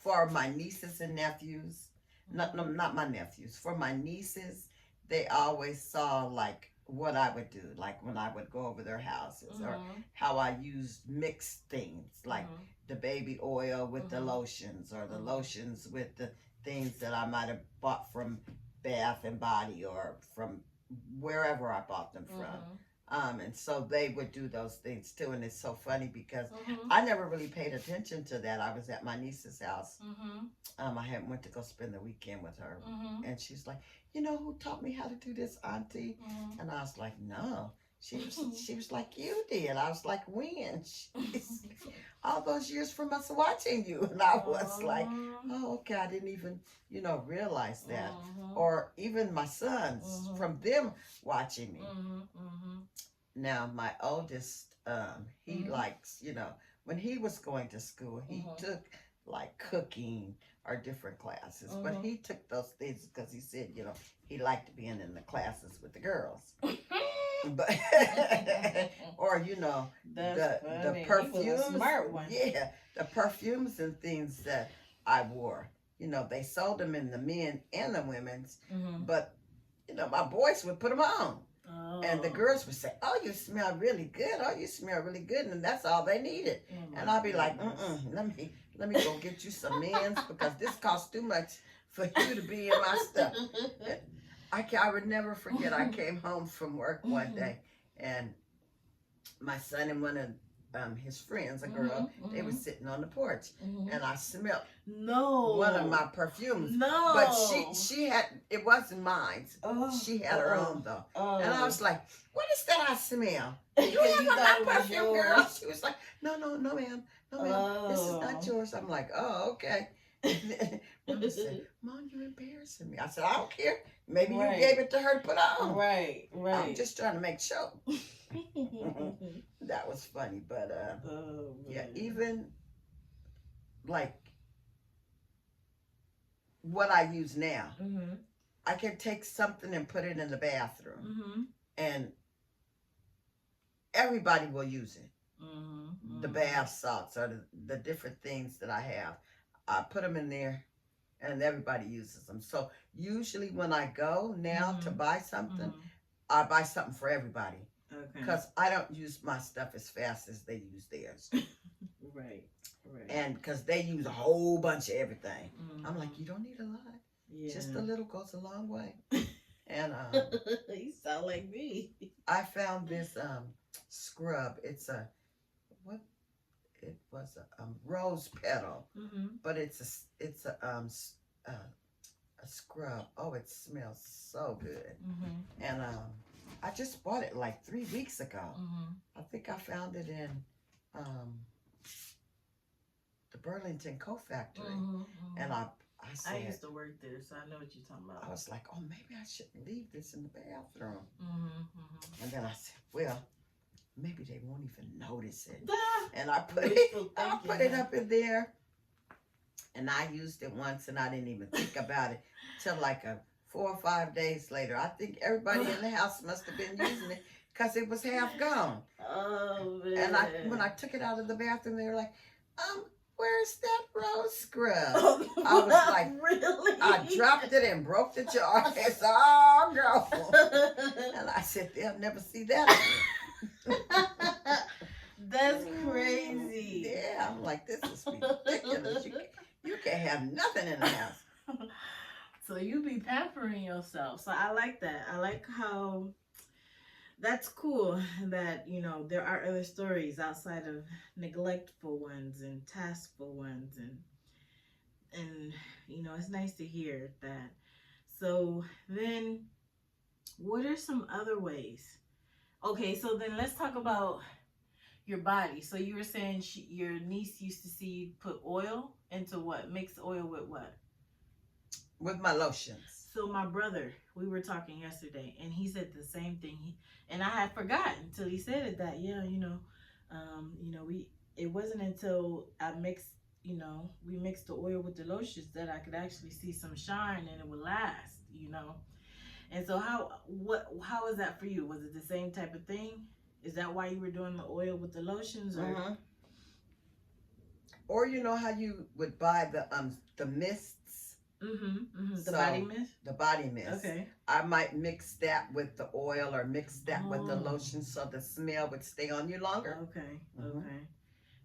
for my nieces and nephews, not my nephews, for my nieces, they always saw like what I would do, like when I would go over their houses, or how I used mixed things, like the baby oil with the lotions, or the lotions with the things that I might have bought from Bath and Body or from wherever I bought them from. And so they would do those things too. And it's so funny because I never really paid attention to that. I was at my niece's house. I had went to go spend the weekend with her. And she's like, you know who taught me how to do this, Auntie? And I was like, no. She was like, you did. I was like, when? She's, all those years from us watching you. And I was like, oh, okay. I didn't even, realize that. Or even my sons, from them watching me. Now, my oldest, he likes, when he was going to school, he took like cooking or different classes. But he took those things because he said, he liked being in the classes with the girls. But or the perfumes, smart one. Yeah, the perfumes and things that I wore, they sold them in the men and the women's, but my boys would put them on. And the girls would say, oh, you smell really good. Oh, you smell really good. And that's all they needed. And I'd be like, let me go get you some men's because this costs too much for you to be in my stuff. I would never forget. I came home from work one day, and my son and one of his friends, a girl, they were sitting on the porch, and I smelled one of my perfumes. But she had, it wasn't mine. She had her own though, and I was like, "What is that I smell? You have my perfume, girl?" She was like, "No, ma'am, this is not yours." I'm like, "Oh, okay." Mama said, "Mom, you're embarrassing me." I said, "I don't care. Maybe you gave it to her to put on." Right. I'm just trying to make sure. That was funny, but yeah, even like what I use now, I can take something and put it in the bathroom, Mm-hmm. and everybody will use it. Mm-hmm. The bath salts or the different things that I have. I put them in there and everybody uses them. So usually when I go now to buy something, I buy something for everybody. Okay. Because I don't use my stuff as fast as they use theirs. Right. And because they use a whole bunch of everything. I'm like, you don't need a lot. Yeah. Just a little goes a long way. And you sound like me. I found this scrub. It's a what? It was a rose petal, but it's a scrub. Oh, it smells so good. And I just bought it like 3 weeks ago. I think I found it in the Burlington Co-Factory, and I said, I used to work there, so I know what you're talking about. I was like, oh, maybe I shouldn't leave this in the bathroom. And then I said, well, maybe they won't even notice it. And I put it up in there. And I used it once and I didn't even think about it till like 4 or 5 days later. I think everybody in the house must have been using it because it was half gone. Oh, man. And when I took it out of the bathroom, they were like, where's that rose scrub? I was like, really? I dropped it and broke the jar. It's all gone. And I said, they'll never see that again. That's crazy. Yeah, I'm like, this is ridiculous. You can't have nothing in the house. So you be pampering yourself. So I like that. I like how that's cool that, you know, there are other stories outside of neglectful ones and taskful ones, and you know, it's nice to hear that. So then what are some other ways? Okay, so then let's talk about your body. So you were saying your niece used to see you put oil into what? Mix oil with what? With my lotions. So my brother, we were talking yesterday, and he said the same thing. And I had forgotten until he said it that, yeah, it wasn't until I mixed, we mixed the oil with the lotions that I could actually see some shine and it would last, And so how is that for you? Was it the same type of thing? Is that why you were doing the oil with the lotions? Or or you know how you would buy the mists? The body mist? The body mist. Okay. I might mix that with the oil or mix that with the lotion so the smell would stay on you longer. Okay. Okay.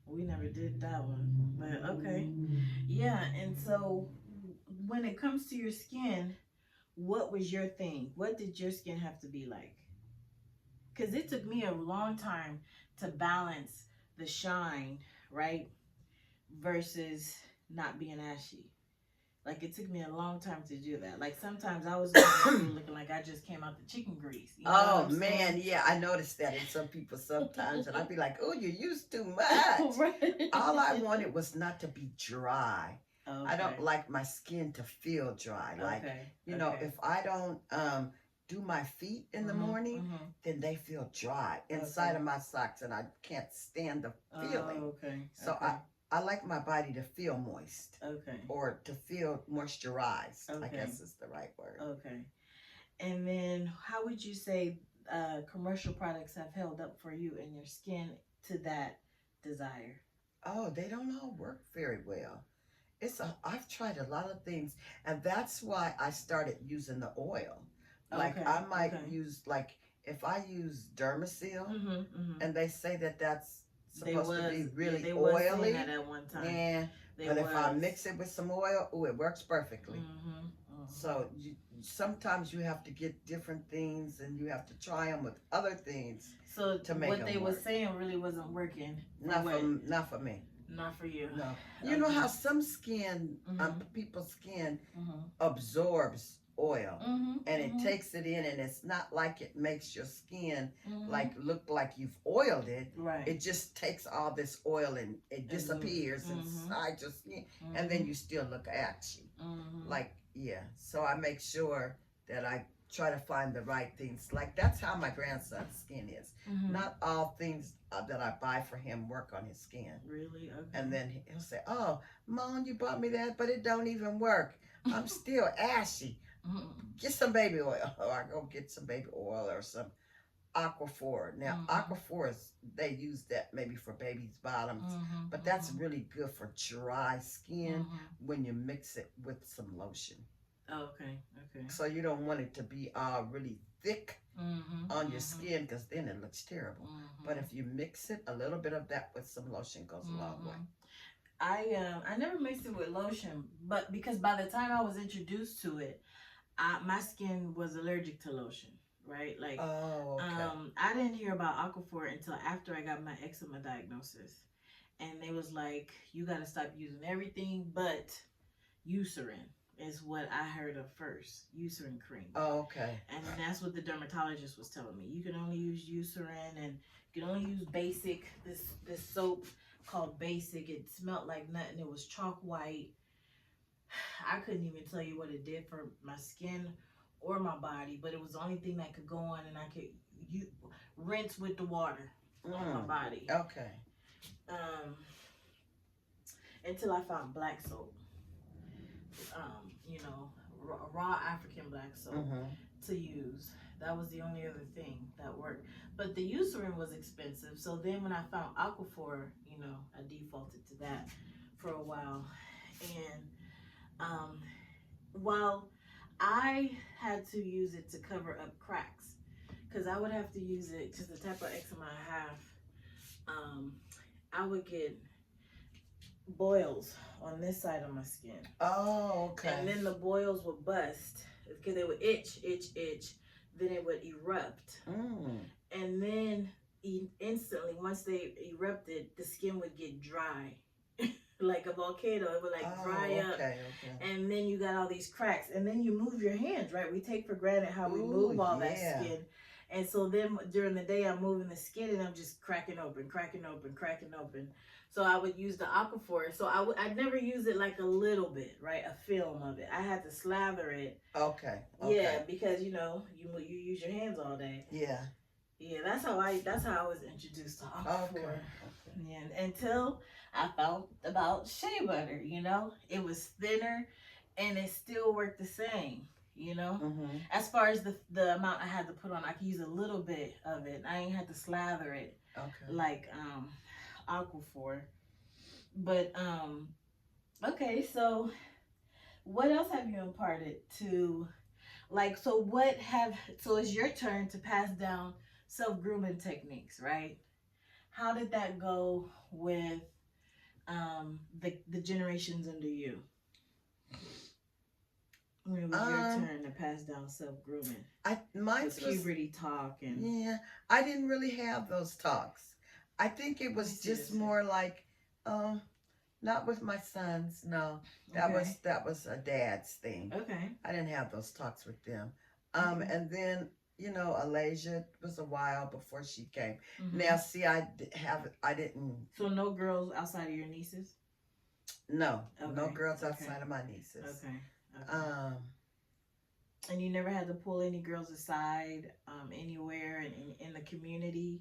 We never did that one. But okay. Yeah, and so when it comes to your skin, what was your thing? What did your skin have to be like? Because it took me a long time to balance the shine, right? Versus not being ashy. Like, it took me a long time to do that. Like, sometimes I was looking like I just came out the chicken grease. You know oh, man, yeah, I noticed that in some people sometimes. And I'd be like, oh, you used too much. Right. All I wanted was not to be dry. Okay. I don't like my skin to feel dry. Like, if I don't do my feet in the morning, then they feel dry inside of my socks. And I can't stand the feeling. Okay. So I like my body to feel moist. Okay. Or to feel moisturized, I guess is the right word. Okay. And then how would you say commercial products have held up for you and your skin to that desire? Oh, they don't all work very well. I've tried a lot of things, and that's why I started using the oil. Like I might use, like if I use Dermasil, and they say that's supposed to be really they oily. That at one time. Yeah, but if I mix it with some oil, it works perfectly. So sometimes you have to get different things, and you have to try them with other things. So to make what they work. were saying really wasn't working. Not for me. Not for you. No. You know how some skin, people's skin absorbs oil and it takes it in, and it's not like it makes your skin like look like you've oiled it. Right. It just takes all this oil and it disappears inside your skin, and then you still look ashy. Like, yeah. So I make sure that I try to find the right things. Like, that's how my grandson's skin is. Not all things that I buy for him work on his skin. Really? Okay. And then he'll say, oh, Mom, you bought me that, but it don't even work. I'm still ashy. get some baby oil, or I go get some baby oil or some Aquaphor. Now, Aquaphor they use that maybe for babies' bottoms, but that's really good for dry skin when you mix it with some lotion. Oh, okay, okay. So you don't want it to be really thick on your skin because then it looks terrible. But if you mix it, a little bit of that with some lotion goes a long way. I never mixed it with lotion, but because by the time I was introduced to it, my skin was allergic to lotion. Right, like, oh, okay. I didn't hear about Aquaphor until after I got my eczema diagnosis, and they was like, you got to stop using everything but Eucerin is what I heard of first, Eucerin cream. Oh, okay. And that's what the dermatologist was telling me. You can only use Eucerin, and you can only use Basic. This soap called Basic. It smelled like nothing. It was chalk white. I couldn't even tell you what it did for my skin or my body, but it was the only thing that could go on, and I could rinse with the water on my body. Okay. Until I found black soap. You know, raw African black soap to use. That was the only other thing that worked. But the Eucerin was expensive, so then when I found Aquaphor, you know, I defaulted to that for a while. And while I had to use it to cover up cracks, because I would have to use it because the type of eczema I have, I would get boils on this side of my skin. Oh, okay. And then the boils would bust because they would itch. Then it would erupt. And then instantly, once they erupted, the skin would get dry. Like a volcano, it would like dry up, and then you got all these cracks, and then you move your hands, right? We take for granted how we move all that skin, and so then during the day I'm moving the skin and I'm just cracking open. So I would use the Aquaphor. So I'd never use it like a little bit, right? A film of it. I had to slather it. Okay. Yeah, because you know you use your hands all day. Yeah. Yeah, that's how I was introduced to Aquaphor. Yeah, until I found about shea butter, you know. It was thinner and it still worked the same, you know. As far as the amount I had to put on, I could use a little bit of it. I ain't had to slather it like Aquaphor. But okay, so what else have you imparted to, like, so it's your turn to pass down self-grooming techniques, right? How did that go with the generations under you? When it was your turn to pass down self-grooming. Mine was puberty talk and I didn't really have those talks. I think it was just more like not with my sons, no. That was a dad's thing. Okay. I didn't have those talks with them. And then, you know, Alasia was a while before she came. Now, see, I didn't. So no girls outside of your nieces? No, no girls outside of my nieces. Okay. And you never had to pull any girls aside anywhere in the community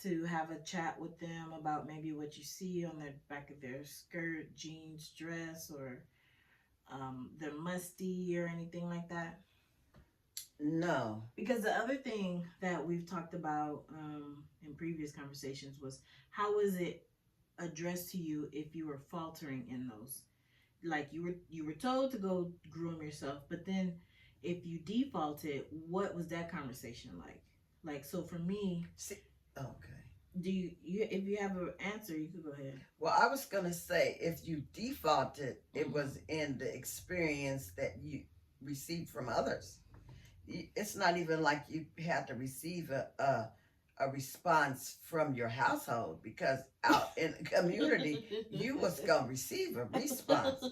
to have a chat with them about maybe what you see on the back of their skirt, jeans, dress, or they're musty or anything like that? No. Because the other thing that we've talked about in previous conversations was, how was it addressed to you if you were faltering in those? Like you were told to go groom yourself, but then if you defaulted, what was that conversation like? Like, so for me, do you if you have an answer, you could go ahead. Well, I was gonna say, if you defaulted, it was in the experience that you received from others. It's not even like you had to receive a response from your household, because out in the community, you was gonna receive a response.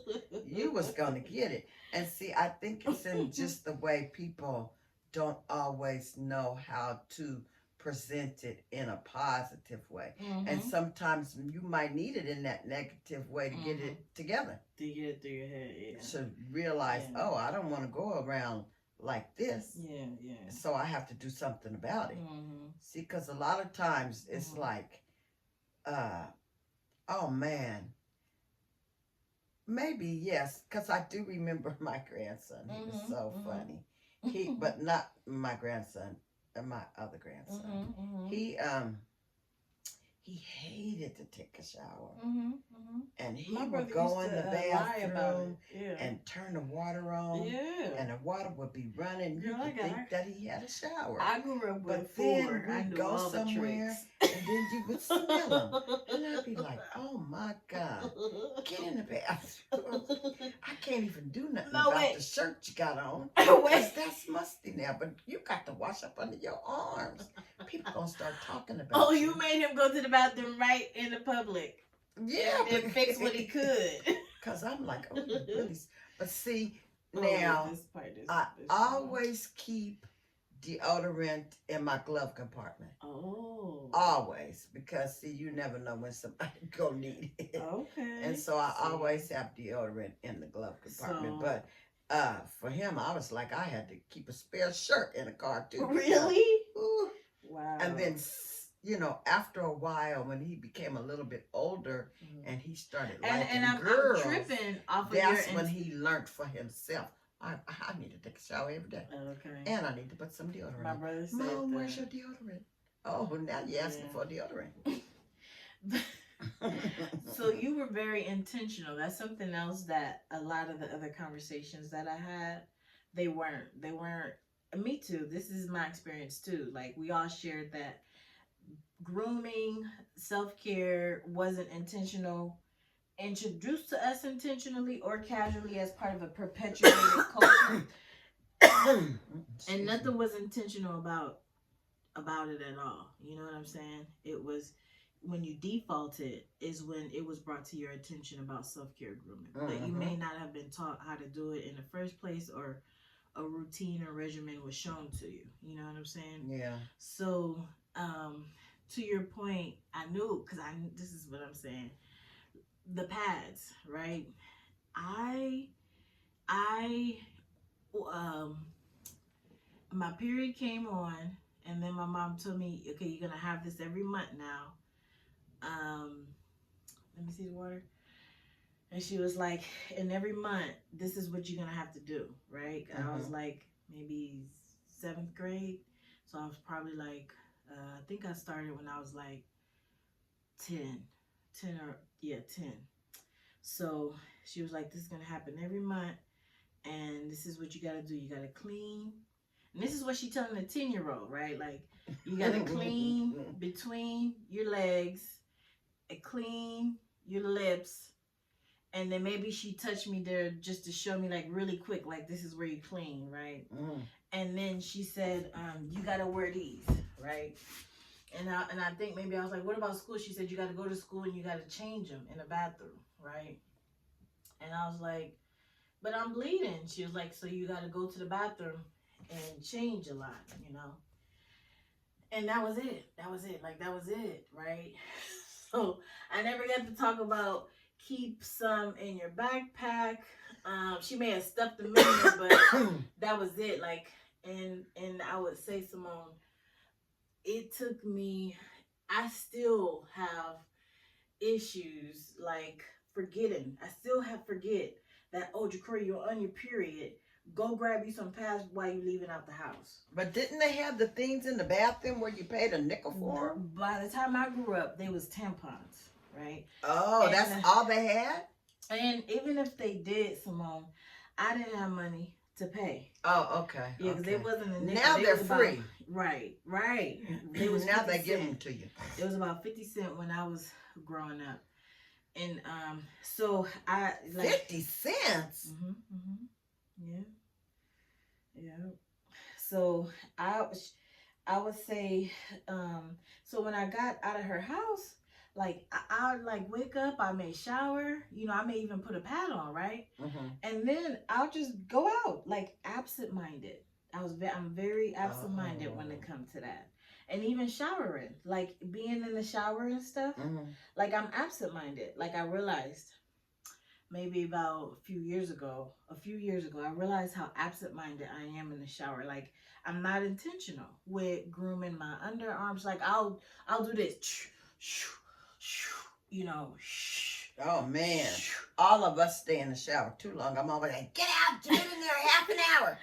You was gonna get it. And see, I think it's in just the way people don't always know how to present it in a positive way. And sometimes you might need it in that negative way to get it together. To get it through your head, To realize, oh, I don't want to go around like this. So I have to do something about it. See, because a lot of times it's like, oh man, maybe yes, because I do remember my grandson. He was so Mm-hmm. funny. But not my grandson, my other grandson. Mm-hmm. Mm-hmm. He he hated to take a shower. Mm-hmm. Mm-hmm. And he My would brother go used in the to lie about bathroom it. Yeah. and turn the water on, Yeah. and the water would be running. You Girl, would think that he had a shower. I grew up with But then four. I we'd knew go all the somewhere, tricks. and then you would smell him. And I'd be like, oh my God, get in the bathroom. I can't even do nothing No, about wait. the shirt you got on. Wait. Because that's musty now. But you got to wash up under your arms. People going to start talking about Oh, you made him go to the bathroom right in the public. Yeah. And fix what he could. Because I'm like, oh, really? But see, Oh, now, this part is I always keep deodorant in my glove compartment. Oh. Always. Because, see, you never know when somebody gonna need it. Okay. And so I always have deodorant in the glove compartment. But for him, I was like, I had to keep a spare shirt in the car, too. Really? Ooh. Wow. And then, you know, after a while, when he became a little bit older and he started liking girls, I'm tripping off of that's when he learned for himself. I need to take a shower every day. Okay. And I need to put some deodorant. My brother said, Mom, where's your deodorant? Oh, now you're asking for deodorant. So you were very intentional. That's something else that a lot of the other conversations that I had, they weren't. Me too. This is my experience too. Like we all shared that grooming, self-care wasn't intentional, introduced to us intentionally or casually as part of a perpetuated culture. And nothing was intentional about it at all. You know what I'm saying? It was when you defaulted is when it was brought to your attention about self-care grooming. But you may not have been taught how to do it in the first place, or a routine or regimen was shown to you. You know what I'm saying? Yeah. So, to your point, I knew, because this is what I'm saying. The pads, right? My period came on, and then my mom told me, okay, you're gonna have this every month now. Let me see the water. And she was like, and every month, this is what you're gonna have to do, right? I was like maybe 7th grade, so I was probably like, I think I started when I was like 10. So she was like, this is gonna happen every month, and this is what you gotta do. You gotta clean. And this is what she telling a 10-year-old, right? Like, you gotta clean between your legs, and clean your lips, and then maybe she touched me there just to show me, like, really quick, like, this is where you clean, right? And then she said, you gotta wear these, right? And I think maybe I was like, what about school? She said, you gotta go to school and you gotta change them in the bathroom, right? And I was like, but I'm bleeding. She was like, so you gotta go to the bathroom and change a lot, you know? And that was it. Like, that was it, right? So I never got to talk about keep some in your backpack. She may have stuffed them in there, but that was it. Like, and I would say, Simone, it took me, I still have issues like forgetting. I still forget that, oh, Jacory, you're on your period. Go grab you some pads while you're leaving out the house. But didn't they have the things in the bathroom where you paid a nickel for them? By the time I grew up, they was tampons, right? Oh, and that's all they had? And even if they did, Simone, I didn't have money to pay. Oh, okay. Yeah, because it wasn't a nickel. Now they're free. Right. Now they give them to you. It was about 50 cents when I was growing up. And so I... like 50 cents? Yeah. So I would say, so when I got out of her house, like I would like wake up, I may shower, you know, I may even put a pad on, right? And then I'll just go out like absent-minded. I'm very absent-minded when it comes to that. And even showering, like being in the shower and stuff, like I'm absent-minded. Like I realized maybe about a few years ago, I realized how absent-minded I am in the shower. Like I'm not intentional with grooming my underarms. Like I'll do this, you know, Oh man, all of us stay in the shower too long. I'm always like, get out, get in there half an hour.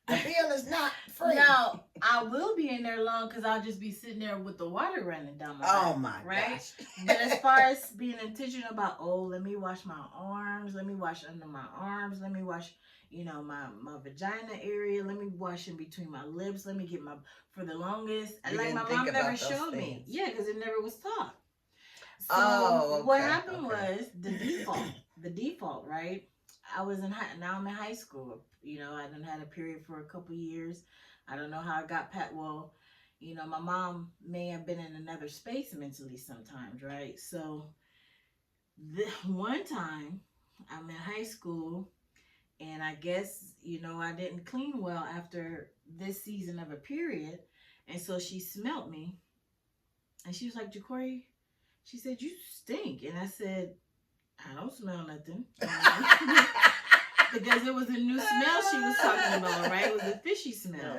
The bill is not free. Now, I will be in there long because I'll just be sitting there with the water running down my Oh back, my right? gosh. But as far as being intentional about, oh, let me wash my arms, let me wash under my arms, let me wash, my vagina area, let me wash in between my lips, let me get for the longest, You like didn't my think mom about never those showed me. things. Yeah, because it never was taught. So Oh, what okay, happened okay. was the default, right? I was now I'm in high school. I done had a period for a couple years. I don't know how I got pat. Well, my mom may have been in another space mentally sometimes, right? So one time I'm in high school, and I guess I didn't clean well after this season of a period, and so she smelt me, and she was like, "Jacory," she said, "you stink," and I said, "I don't smell nothing." Because it was a new smell she was talking about, right? It was a fishy smell.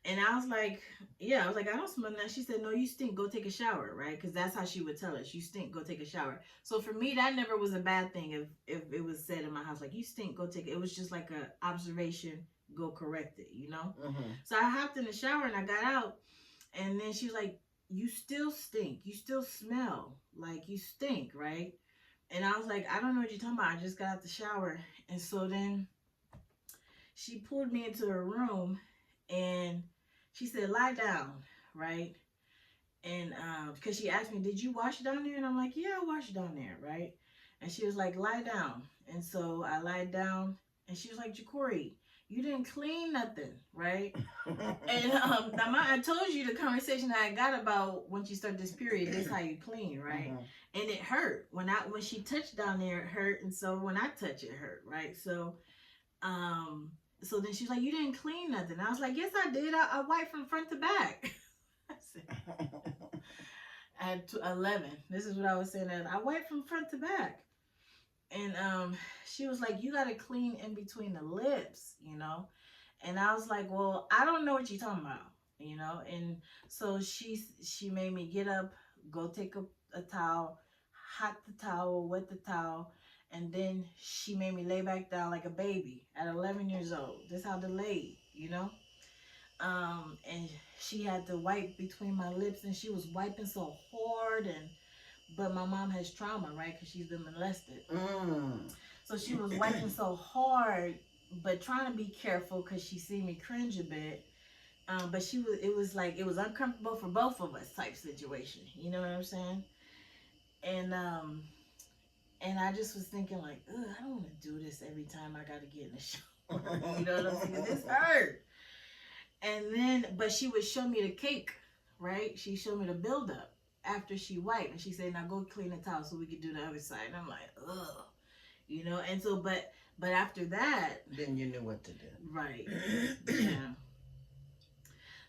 And I was like, yeah, I was like, I don't smell nothing. She said, no, you stink. Go take a shower, right? Because that's how she would tell us. You stink. Go take a shower. So for me, that never was a bad thing if it was said in my house, like, you stink. Go take it. It was just like a observation. Go correct it, Mm-hmm. So I hopped in the shower and I got out. And then she was like, you still stink. You still smell like you stink, right? And I was like, I don't know what you're talking about. I just got out the shower. And so then she pulled me into her room and she said, lie down, right? And because she asked me, did you wash down there? And I'm like, yeah, I washed down there, right? And she was like, lie down. And so I lied down and she was like, Jacory, you didn't clean nothing, right? And now I told you the conversation that I got about when she started this period, this how you clean, right? Mm-hmm. And it hurt. When she touched down there, it hurt. And so when I touch it hurt, right? Um, so then she's like, you didn't clean nothing. I was like, yes, I did. I wiped from front to back. I said, at 11. This is what I was saying. I wiped from front to back. And she was like, you got to clean in between the lips. And I was like, well, I don't know what you're talking about. And so she made me get up, go take a towel, hot the towel, wet the towel, and then she made me lay back down like a baby at 11 years old. This how delayed. And she had to wipe between my lips, and she was wiping so hard, but my mom has trauma, right? Because she's been molested. So she was wiping so hard, but trying to be careful because she seen me cringe a bit. But it was uncomfortable for both of us type situation. You know what I'm saying? And I just was thinking like, ugh, I don't want to do this every time I got to get in the shower. You know what I'm saying? This hurt. And then, but she would show me the cake, right? She showed me the buildup after she wiped, and she said, "Now go clean the towel so we can do the other side." And I'm like, ugh, And so, but after that, then you knew what to do, right? Yeah.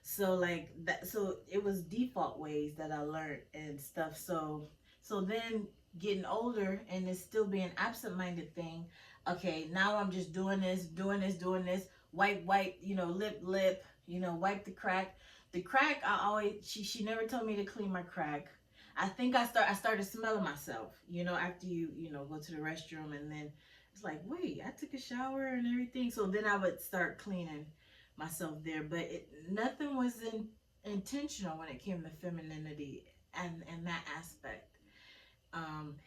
So like that. So it was default ways that I learned and stuff. So then getting older and it's still being absent-minded thing. Okay, now I'm just doing this, doing this, doing this. Wipe, wipe. Lip. Wipe the crack. The crack. I always. She never told me to clean my crack. I think I started smelling myself. After you go to the restroom, and then it's like, wait, I took a shower and everything. So then I would start cleaning myself there, but nothing was intentional when it came to femininity and that aspect.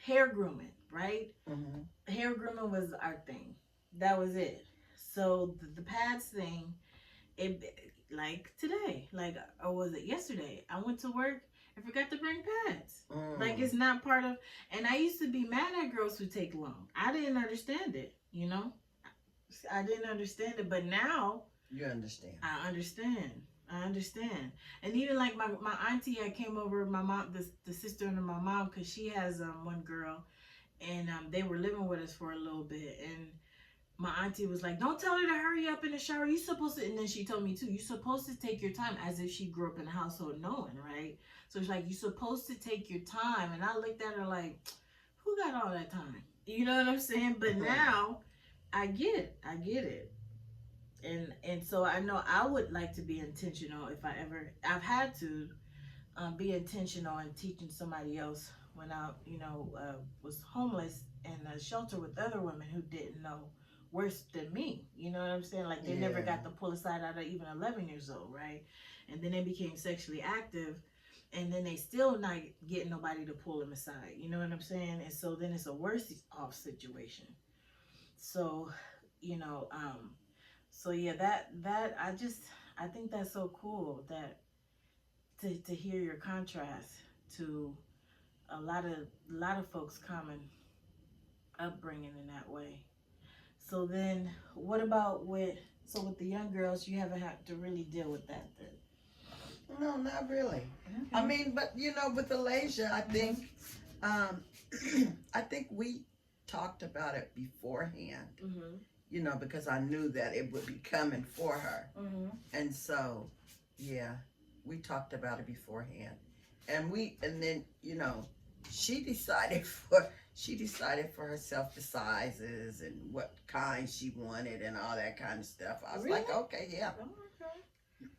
Hair grooming, right? Mm-hmm. Hair grooming was our thing. That was it. So the pads thing, it like today, like, or was it yesterday? I went to work and forgot to bring pads. Like, it's not part of. And I used to be mad at girls who take long. I didn't understand it. I didn't understand it, but now you understand. I understand. I understand. And even like my auntie had came over, my mom, the sister of my mom, because she has one girl, and they were living with us for a little bit, and my auntie was like, don't tell her to hurry up in the shower. You supposed to, and then she told me too, you're supposed to take your time, as if she grew up in a household knowing, right? So it's like, you're supposed to take your time. And I looked at her like, who got all that time? You know what I'm saying? But now I get it. I get it. And so I know I would like to be intentional if I've had to be intentional in teaching somebody else when I, was homeless in a shelter with other women who didn't know worse than me. You know what I'm saying? Like they never Yeah. got to pull aside out of even 11 years old, right? And then they became sexually active, and then they still not getting nobody to pull them aside. You know what I'm saying? And so then it's a worse off situation. So, you know, so yeah, that I think that's so cool that to hear your contrast to a lot of folks common upbringing in that way. So then, what about with the young girls? You haven't had to really deal with that then. No, not really. I Okay. mean, but with Alasia, I Mhm. think, um, I think we talked about it beforehand. Mhm. Because I knew that it would be coming for her, Mhm. and so, yeah, we talked about it beforehand, and then she decided for herself the sizes and what kind she wanted and all that kind of stuff. I was like, Really? okay, yeah. Oh, okay.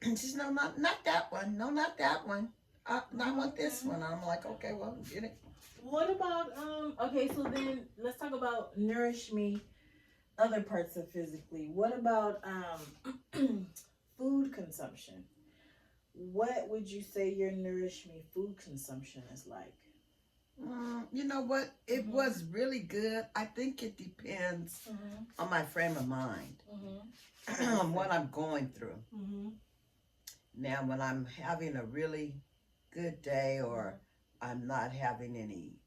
And she's no, not that one. No, not that one. I Oh, want this okay. one. I'm like, okay, well, get it. What about okay, so then let's talk about nourish me other parts of physically. What about food consumption? What would you say your nourish me food consumption is like? You know what? It Mhm. was really good. I think it depends Mhm. on my frame of mind, Mhm. on what I'm going through. Mhm. Now, when I'm having a really good day or Mhm. I'm not having any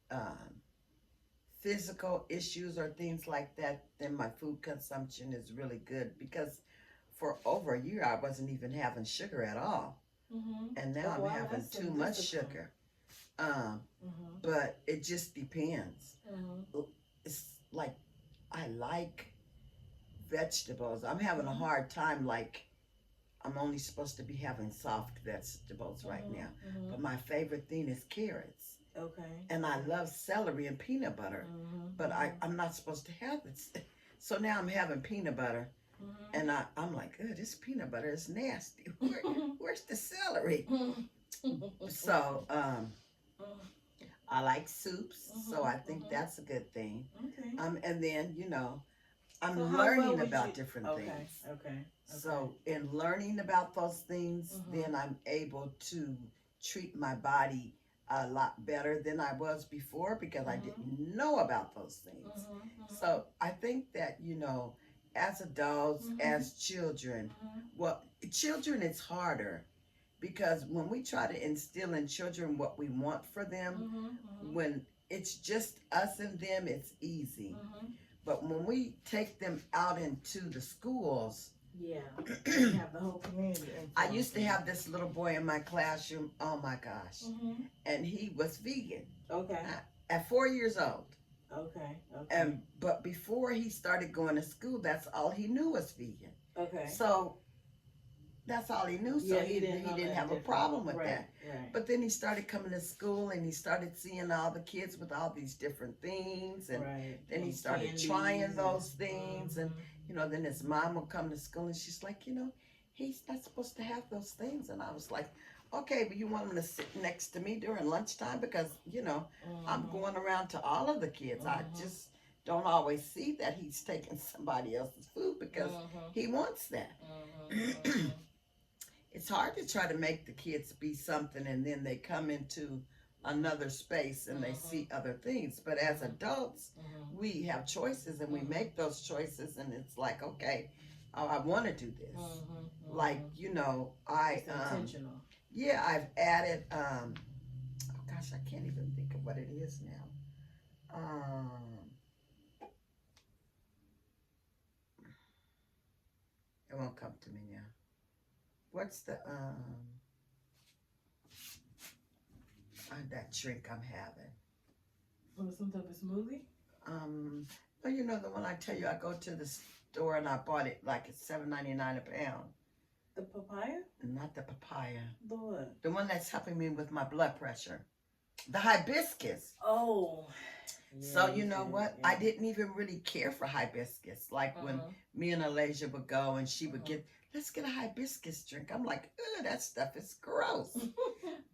physical issues or things like that, then my food consumption is really good because for over a year I wasn't even having sugar at all. Mhm. And now Oh I'm wow, having that's too some much discipline. sugar. Um, Mhm. but it just depends. Mhm. It's like I like vegetables. I'm having a Mhm. hard time, like, I'm only supposed to be having soft vegetables right Mhm. now. But Mhm. my favorite thing is carrots. Okay. And I Okay. love celery and peanut butter. Mhm. But Mhm. I'm not supposed to have this. So now I'm having peanut butter. And I'm like, oh, this peanut butter is nasty. Mhm. Where's the celery? Mhm. So I like soups. So I Mhm. think Mhm. that's a good thing. Okay. And then, So I'm how well learning would about you? different Okay. things. Okay. Okay. So, in learning about those things, then Mhm. I'm able to treat my body a lot better than I was before because I Mhm. didn't know about those things. Mhm. Mhm. So, I think that, as adults, Mhm. as children, Mhm. well, children, it's harder because when we try to instill in children what we want for them, Mhm. Mhm. when it's just us and them, it's easy. Mhm. But when we take them out into the schools, Yeah. And have the whole community I used to influencing have them. this little boy in my classroom. Oh my gosh. Mhm. And he was vegan Okay. at 4 years old. Okay. Okay. But before he started going to school, that's all he knew was vegan. Okay. So that's all he knew. So Yeah, he didn't he know didn't nothing have a different. problem with Right. that. Right. But then he started coming to school and he started seeing all the kids with all these different things. And Right. then he And started trying candies and. those things. And, Mhm. then his mom would come to school and she's like, he's not supposed to have those things. And I was like, okay, but you want him to sit next to me during lunchtime? Because, I'm Mhm. going around to all of the kids. I Mhm. just don't always see that he's taking somebody else's food because Mhm. he wants that. Mhm. Mhm. It's hard to try to make the kids be something and then they come into another space and they Mhm. see other things. But as Mhm. adults, Mhm. we have choices and we Mhm. make those choices, and it's like, okay, oh, I want to do this. Mhm. Like, Mhm. I It's intentional. yeah, I've added oh gosh, I can't even think of what it is now. It won't come to me now. What's the that drink I'm having? Oh, some type of smoothie. Um, well, the one I tell you, I go to the store and I bought it like it's $7.99 a pound. The papaya. Not the papaya. The what? The one that's helping me with my blood pressure. The hibiscus. Oh. So Yeah, you you know said what? I yeah. didn't even really care for hibiscus. Like when Mhm. me and Alasia would go and she would Mhm. let's get a hibiscus drink. I'm like, ugh, that stuff is gross.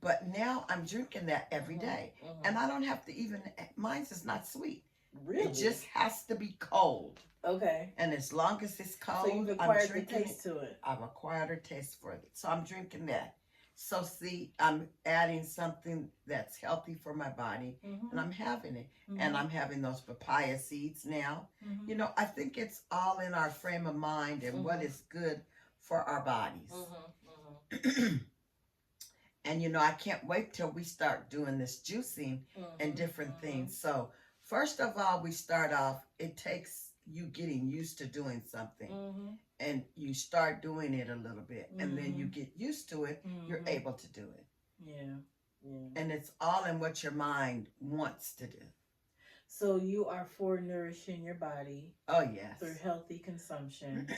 But now I'm drinking that every day. Mm-hmm. And I don't have to even, mine's is not sweet. Really? It just has to be cold. Okay. And as long as it's cold, So you've acquired the taste to it. I've acquired a taste for it. So I'm drinking that. So see, I'm adding something that's healthy for my body, and I'm having it. And I'm having those papaya seeds now. You know, I think it's all in our frame of mind and what is good for our bodies. And you know, I can't wait till we start doing this juicing and different things. So first of all, we start off, it takes you getting used to doing something. And you start doing it a little bit. And then you get used to it, you're able to do it. Yeah. And it's all in what your mind wants to do. So you are for nourishing your body. Oh, yes. Through healthy consumption.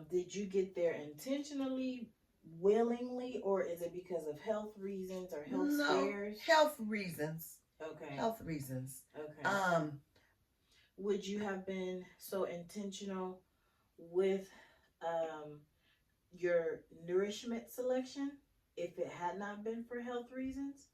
Did you get there intentionally, willingly, or is it because of health reasons or health scares? Health reasons. Okay. Health reasons. Okay. Would you have been so intentional with your nourishment selection if it had not been for health reasons?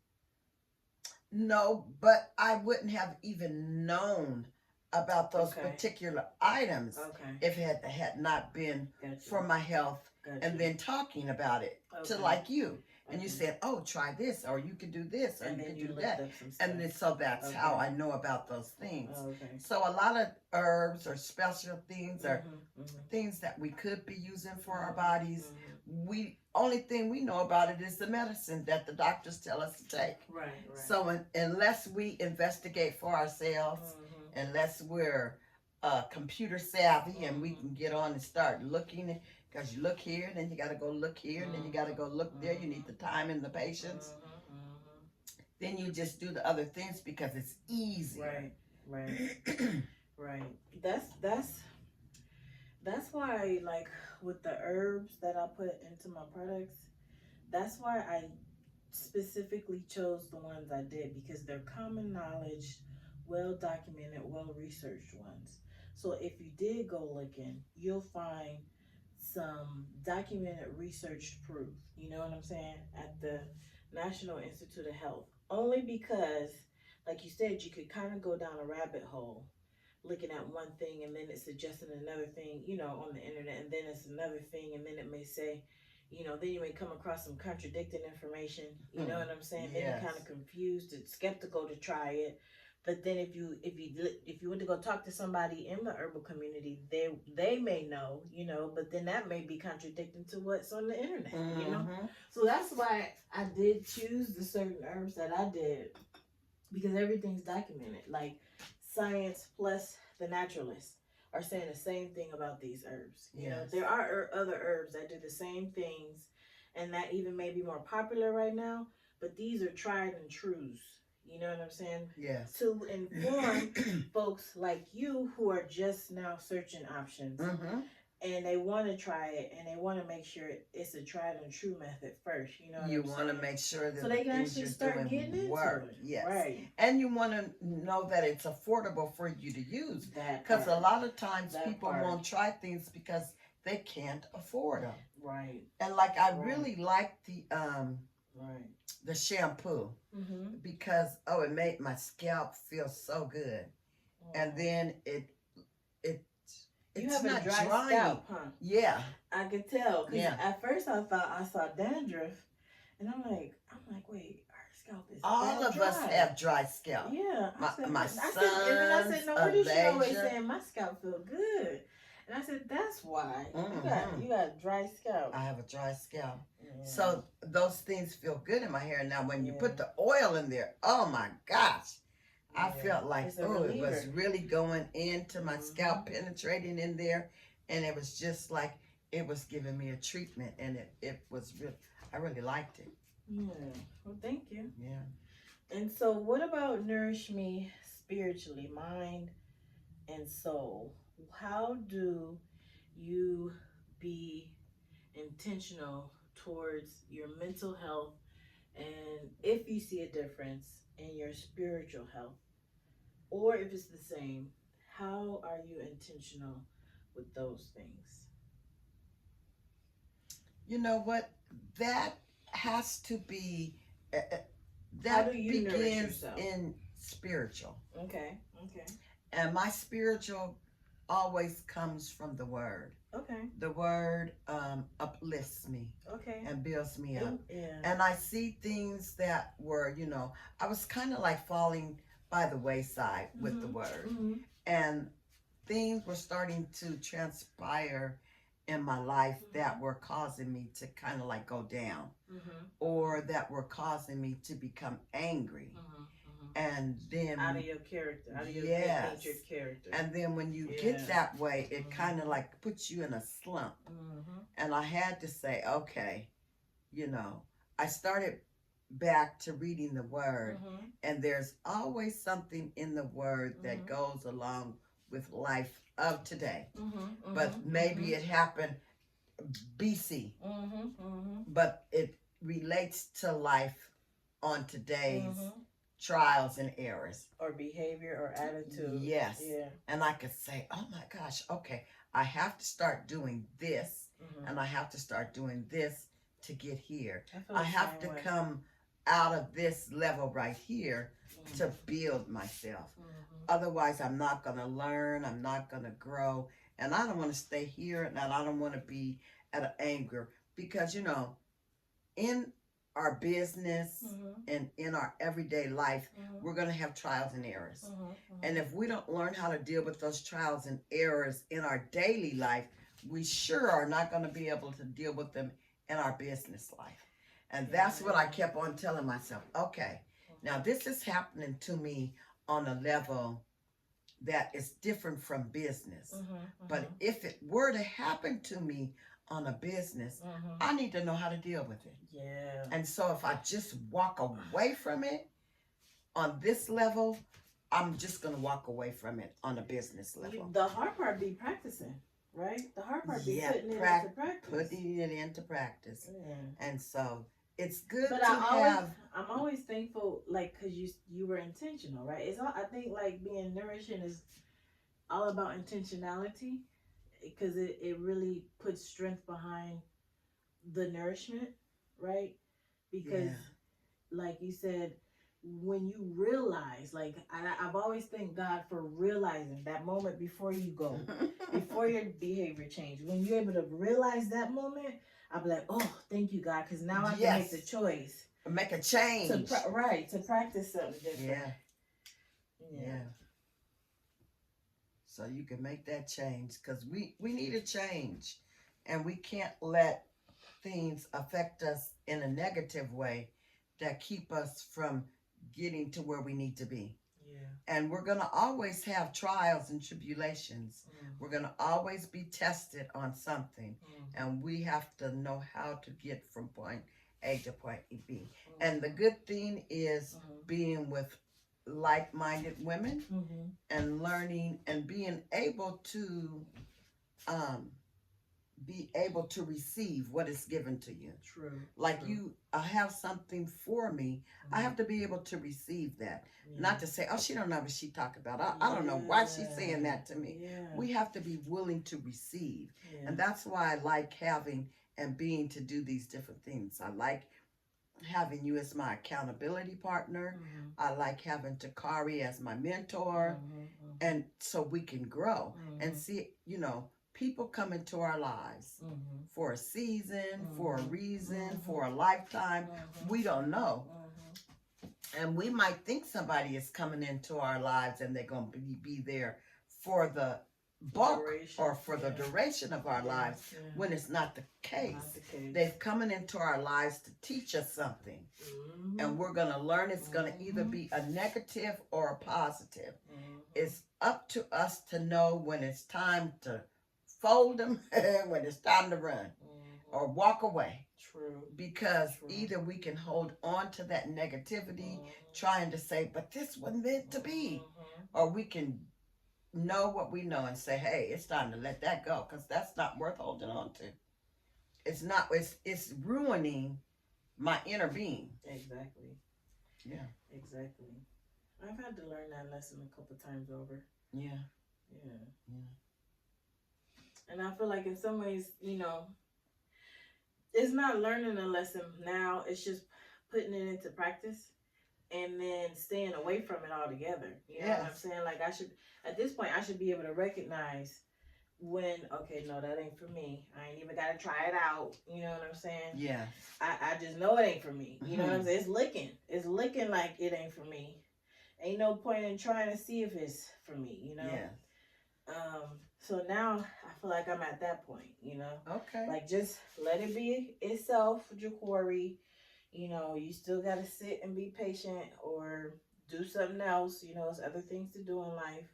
No, but I wouldn't have even known about those particular items if it had not been for my health and then talking about it to like you. And you said, oh, try this, or you can do this, or and you then can you do looked that. up some stuff. And then, so that's how I know about those things. Okay. So a lot of herbs or special things or things that we could be using for our bodies, only thing we know about it is the medicine that the doctors tell us to take. Right. So unless we investigate for ourselves, unless we're computer savvy and we can get on and start looking, because you look here, and then you got to go look here, and then you got to go look there. You need the time and the patience. Then you just do the other things because it's easy. Right. That's why, like, with the herbs that I put into my products, that's why I specifically chose the ones I did, because they're common knowledge, well documented, well researched ones. So if you did go looking, you'll find some documented researched proof, you know what I'm saying, at the National Institute of Health. Only because, like you said, you could kind of go down a rabbit hole looking at one thing and then it's suggesting another thing, you know, on the internet, and then it's another thing, and then it may say, you know, then you may come across some contradicting information, you know what I'm saying? Then you're kind of confused and skeptical to try it. But then if you went to go talk to somebody in the herbal community, they may know, you know, but then that may be contradicting to what's on the internet, you know. So that's why I did choose the certain herbs that I did, because everything's documented. Like science plus the naturalists are saying the same thing about these herbs. You know, there are other herbs that do the same things, and that even may be more popular right now. But these are tried and trues. You know what I'm saying? Yes. To inform folks like you who are just now searching options, and they want to try it, and they want to make sure it's a tried and true method first. You know what you I'm want to saying? make sure that so they can actually start getting into it. Yes. Right. And you want to know that it's affordable for you to use. Because a lot of times people won't try things because they can't afford them. Right. And like I really like the shampoo because it made my scalp feel so good. And then you it's have not a dry drying. scalp, huh? Yeah. I could tell. Cause at first I thought I saw dandruff, and I'm like, wait, our scalp is all of dry. us have dry scalp. Yeah. My sons, I said, no wonder she always saying my scalp feel good. And I said, that's why. You got a dry scalp. I have a dry scalp. Yeah. So those things feel good in my hair. Now when you put the oil in there, oh my gosh. I felt like, it was really going into my scalp, penetrating in there. And it was just like, it was giving me a treatment. And it was real. I really liked it. Yeah. Well, thank you. Yeah. And so what about nourish me spiritually, mind and soul? How do you be intentional towards your mental health, and if you see a difference in your spiritual health, or if it's the same, how are you intentional with those things? You know what? That has to be How that do you nourish begins yourself? in spiritual. Okay. Okay. And my spiritual always comes from the word. Okay. The word uplifts me Okay. and builds me up. Yeah. And I see things that were, I was kind of like falling by the wayside with the word. Mm-hmm. And things were starting to transpire in my life that were causing me to kind of like go down, or that were causing me to become angry. And then out of your character, out of your yes, good character. and then when you get that way, it kind of like puts you in a slump. And I had to say, okay, I started back to reading the word, and there's always something in the word that goes along with life of today. But maybe it happened BC, but it relates to life on today's trials and errors, or behavior or attitude. Yes. Yeah. And I could say, oh my gosh, okay, I have to start doing this, and I have to start doing this to get here. I have to come out of this level right here to build myself. Otherwise, I'm not going to learn, I'm not going to grow, and I don't want to stay here, and I don't want to be at an anger, because in our business and in our everyday life, we're going to have trials and errors. And if we don't learn how to deal with those trials and errors in our daily life, we sure are not going to be able to deal with them in our business life. And that's what I kept on telling myself. Okay, now this is happening to me on a level that is different from business. But if it were to happen to me on a business, I need to know how to deal with it. Yeah. And so if I just walk away from it on this level, I'm just going to walk away from it on a business level. The hard part be practicing, right? The hard part be putting it into practice. Putting it into practice. Yeah. And so it's good but to have. I'm always thankful, like, because you were intentional, right? It's all, I think, like, being nourishing is all about intentionality, because it really puts strength behind the nourishment, right? Because like you said, when you realize, like, I've always thanked God for realizing that moment before you go, before your behavior change. When you're able to realize that moment, I'll be like, oh, thank you, God, because now I can make the choice. Make a change. To practice something different. Yeah. So you can make that change, because we need a change, and we can't let things affect us in a negative way that keep us from getting to where we need to be. Yeah. And we're going to always have trials and tribulations. We're going to always be tested on something, and we have to know how to get from point A to point B. And the good thing is being with like-minded women and learning and being able to receive what is given to you. True. Like you have something for me, I have to be able to receive that. Not to say, oh, she don't know what she talking about. I don't know why she's saying that to me. We have to be willing to receive. And that's why I like having and being to do these different things. I like having you as my accountability partner. I like having Takari as my mentor, and so we can grow and see, people come into our lives for a season, for a reason, for a lifetime. We don't know. And we might think somebody is coming into our lives and they're going to be there for the bulk or for the duration of our lives, when it's not the case. They've coming into our lives to teach us something, and we're going to learn. It's going to either be a negative or a positive. It's up to us to know when it's time to fold them and when it's time to run or walk away. True. Because either we can hold on to that negativity, trying to say, but this wasn't meant to be, or we can know what we know and say, hey, it's time to let that go, because that's not worth holding on to. It's not. It's ruining my inner being. Exactly. Yeah. Exactly. I've had to learn that lesson a couple times over. Yeah. And I feel like in some ways, it's not learning a lesson now. It's just putting it into practice and then staying away from it altogether. You know what I'm saying? Like I should, at this point, I should be able to recognize when, okay, no, that ain't for me. I ain't even got to try it out. You know what I'm saying? Yeah. I just know it ain't for me. You know what I'm saying? It's licking. It's licking like it ain't for me. Ain't no point in trying to see if it's for me, you know? Yeah. So now I feel like I'm at that point, you know? Okay. Like just let it be itself, Ja'Cory. You know, you still got to sit and be patient or do something else. You know, there's other things to do in life.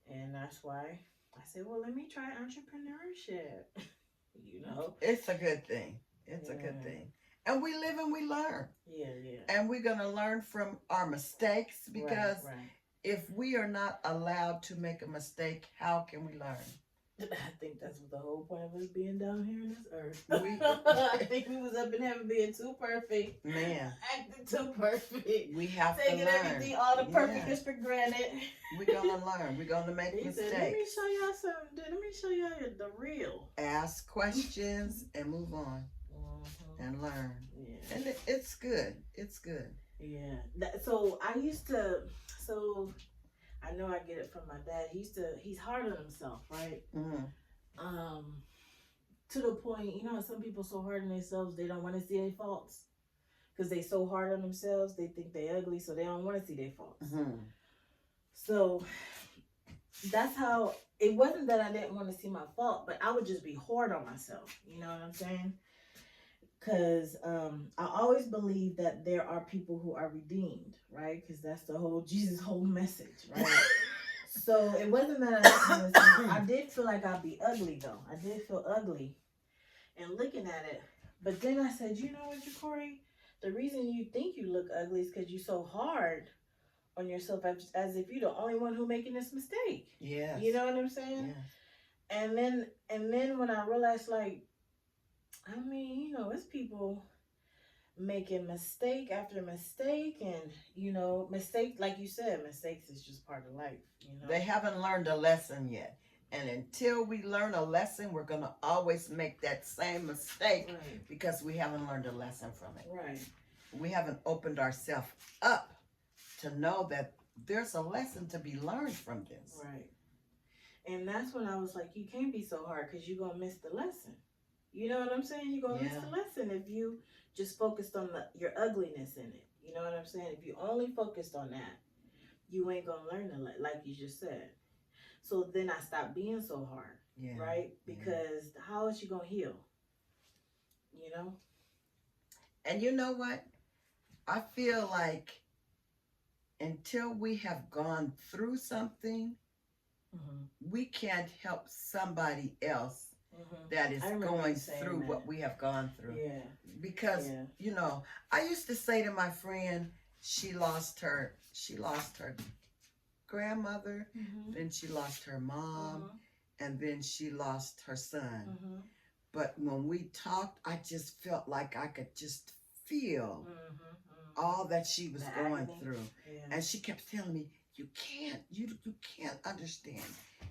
And that's why I said, well, let me try entrepreneurship. You know? It's a good thing. It's a good thing. And we live and we learn. Yeah, yeah. And we're going to learn from our mistakes because if we are not allowed to make a mistake, how can we learn? I think that's what the whole point of us being down here on this earth. I think we was up in heaven being too perfect. Man. Acting too perfect. We have taking to learn. Everything, all the perfectness for granted. We're going to learn. We're going to make mistakes. Said, let me show y'all something. Let me show y'all the real. Ask questions and move on. And learn. Yeah. And it's good. It's good. Yeah. So I used to, I know I get it from my dad. He's hard on himself, right? To the point, you know, some people so hard on themselves, they don't want to see their faults. Because they so hard on themselves, they think they ugly, so they don't want to see their faults. So that's how, it wasn't that I didn't want to see my fault, but I would just be hard on myself. You know what I'm saying? Because I always believe that there are people who are redeemed, right? Because that's the whole Jesus' whole message, right? So it wasn't that I did feel like I'd be ugly, though. I did feel ugly and looking at it. But then I said, you know what, Ja'Cory? The reason you think you look ugly is because you're so hard on yourself as if you're the only one who making this mistake. Yes. You know what I'm saying? Yes. And then when I realized, like, I mean, you know, it's people making mistake after mistake, and you know, mistakes, like you said, mistakes is just part of life. You know, they haven't learned a lesson yet, and until we learn a lesson, we're gonna always make that same mistake because we haven't learned a lesson from it. Right. We haven't opened ourselves up to know that there's a lesson to be learned from this. Right. And that's when I was like, you can't be so hard because you're gonna miss the lesson. You know what I'm saying? You're going to miss the lesson if you just focused on your ugliness in it. You know what I'm saying? If you only focused on that, you ain't going to learn the like you just said. So then I stopped being so hard, right? Because how is she going to heal? You know? And you know what? I feel like until we have gone through something, we can't help somebody else that is going through what we have gone through. Yeah. Because, you know, I used to say to my friend, she lost her grandmother, then she lost her mom, and then she lost her son. But when we talked, I just felt like I could just feel all that she was going through. And she kept telling me, you can't understand.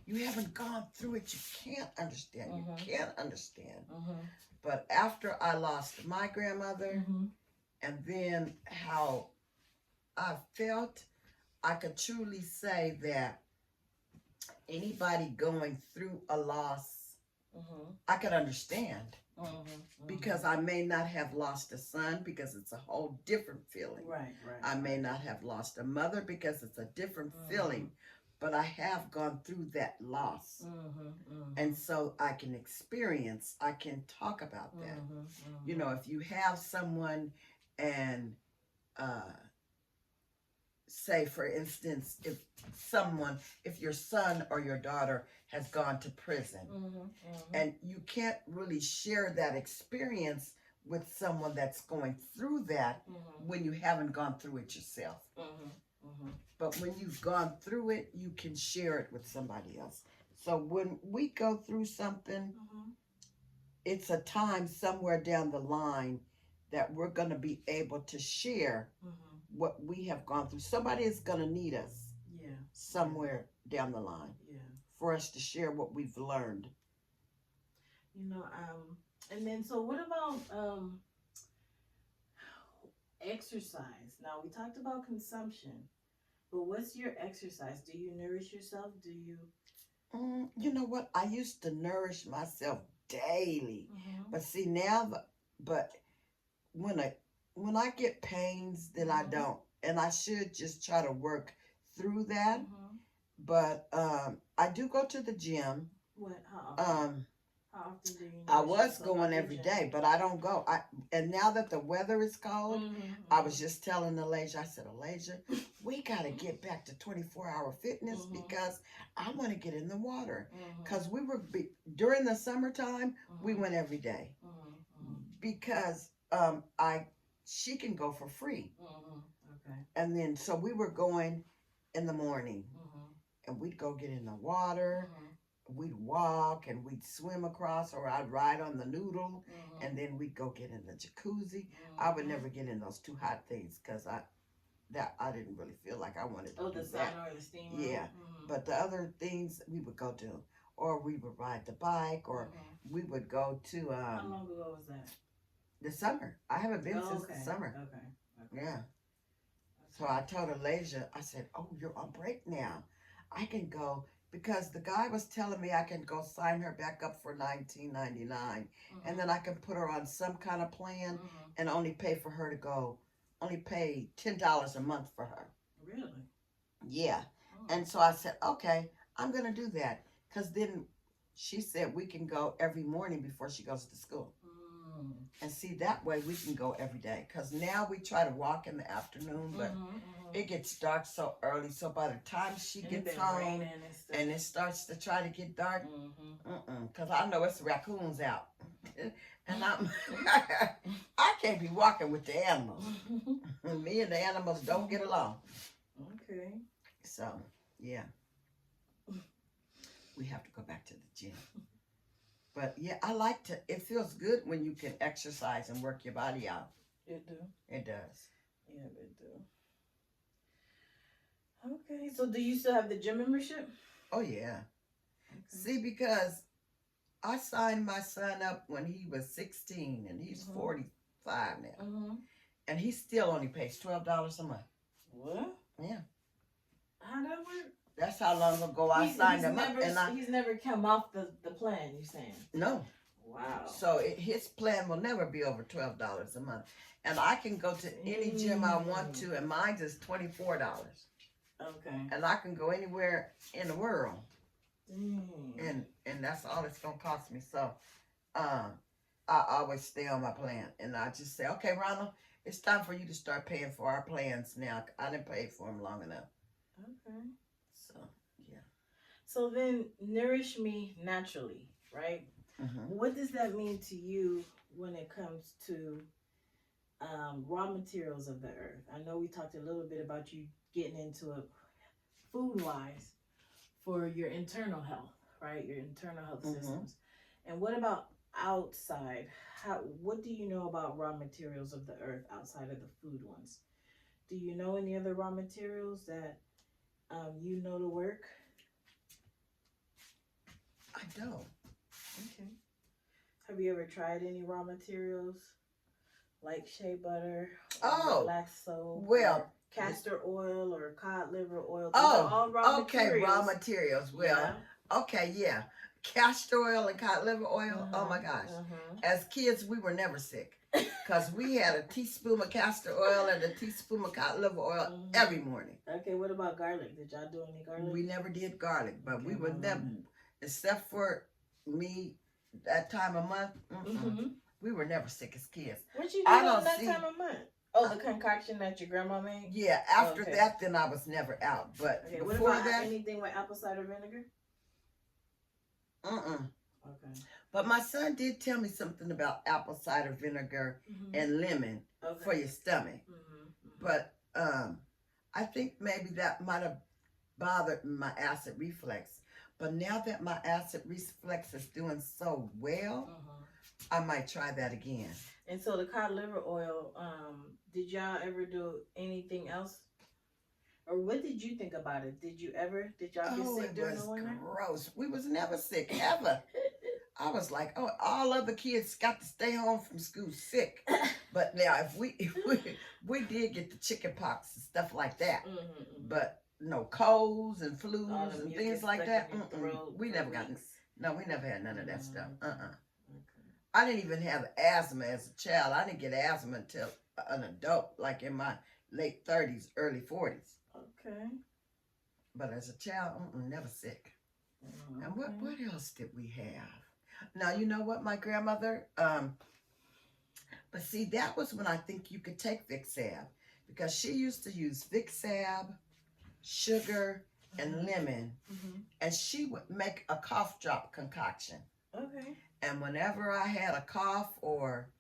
You haven't gone through it. You can't understand. You can't understand. But after I lost my grandmother, and then how I felt, I could truly say that anybody going through a loss, I could understand. Because I may not have lost a son because it's a whole different feeling. Right. I may not have lost a mother because it's a different feeling. But I have gone through that loss. And so I can experience, I can talk about that. You know, if you have someone and say, for instance, if your son or your daughter has gone to prison and you can't really share that experience with someone that's going through that when you haven't gone through it yourself. But when you've gone through it, you can share it with somebody else. So when we go through something, it's a time somewhere down the line that we're going to be able to share what we have gone through. Somebody is going to need us somewhere down the line for us to share what we've learned. You know, and then so what about exercise. Now we talked about consumption, but what's your exercise? Do you nourish yourself? Do you? You know what? I used to nourish myself daily, Mm-hmm. but see now, but when I when I get pains, then I Mm-hmm. don't, and I should just try to work through that. Mm-hmm. But I do go to the gym. What? How often? Um, How often do you I nourish was yourself going at the every gym? day, but I don't go. And now that the weather is cold, I Mm-hmm. was just telling Alasia, I said, Alasia, we got to get back to 24-hour fitness Mm-hmm. because I want to get in the water. Mm-hmm. Because during the summertime, we Mm-hmm. went every day Mm-hmm. because she can go for free. Mm-hmm. Okay. And then, so we were going in the morning Mm-hmm. and we'd go get in the water. Mm-hmm. We'd walk and we'd swim across, or I'd ride on the noodle, Mm-hmm. and then we'd go get in the jacuzzi. I would Mm-hmm. never get in those too hot things because I didn't really feel like I wanted to Oh, do the that. sauna or the steam room? Yeah, Mm-hmm. but the other things we would go to, or we would ride the bike, or Mm-hmm. we would go to How long ago was that? the summer. I haven't been Oh, since okay. the summer. Okay. Yeah. So Okay. I told Alasia, I said, "Oh, you're on break now. I can go." Because the guy was telling me I can go sign her back up for $19.99, Mm-hmm. and then I can put her on some kind of plan Mm-hmm. and only pay for her to go, only pay $10 a month for her. Really? Yeah. Oh. And so I said, okay, I'm going to do that. Because then she said we can go every morning before she goes to school. Mm. And see, that way we can go every day. Because now we try to walk in the afternoon, but it gets dark so early. So by the time she And gets it been home raining and stuff. and it starts to try to get dark, Mm-hmm. because I know it's raccoons out. And I can't be walking with the animals. Me and the animals don't get along. Okay. So, yeah. We have to go back to the gym. But yeah, I like to, it feels good when you can exercise and work your body out. It do. It does. Yeah, it do. Okay. So do you still have the gym membership? Oh, yeah. Okay. See, because I signed my son up when he was 16 and he's 45 now. Mm-hmm. And he still only pays $12 a month. What? Yeah. How that work? That's how long ago I signed him up. And he's never come off the plan, you're saying? No. Wow. So his plan will never be over $12 a month. And I can go to any gym I want to, and mine is $24. Okay. And I can go anywhere in the world. Mm. And that's all it's going to cost me. So I always stay on my plan. And I just say, okay, Ronald, it's time for you to start paying for our plans now. I didn't pay for them long enough. Okay. So, yeah. So then, nourish me naturally, right? Mm-hmm. What does that mean to you when it comes to raw materials of the earth? I know we talked a little bit about you getting into it food-wise for your internal health, right? Your internal health systems. And what about outside? What do you know about raw materials of the earth outside of the food ones? Do you know any other raw materials that you know to work? I don't. Okay. Have you ever tried any raw materials like shea butter, or black soap, or castor oil, or cod liver oil? These are all raw materials. Raw materials. Well, okay, yeah. Castor oil and cod liver oil. Oh my gosh. As kids, we were never sick because we had a teaspoon of castor oil and a teaspoon of cod liver oil every morning. Okay, what about garlic? Did y'all do any garlic? We never did garlic, but we would never, except for me, that time of month, we were never sick as kids. What you do on that time of month? Oh, the concoction that your grandma made? Yeah, after that, then I was never out. But before what about that, anything with apple cider vinegar? Okay. But my son did tell me something about apple cider vinegar and lemon for your stomach. But I think maybe that might have bothered my acid reflux. But now that my acid reflux is doing so well, I might try that again. And so the cod liver oil, did y'all ever do anything else? Or what did you think about it? Did y'all get sick during the winter? It was gross. We was never sick, ever. I was like, oh, all other kids got to stay home from school sick. But now, if we did get the chicken pox and stuff like that, but no colds and flus and things like that. We never got. No, we never had none of that stuff. I didn't even have asthma as a child. I didn't get asthma until an adult, like in my late 30s, early 40s. Okay. But as a child, never sick. And what else did we have? Now, you know what, my grandmother, but see, that was when I think you could take Vic Sab, because she used to use Vic Sab, sugar, and lemon, and she would make a cough drop concoction. Okay. And whenever I had a cough or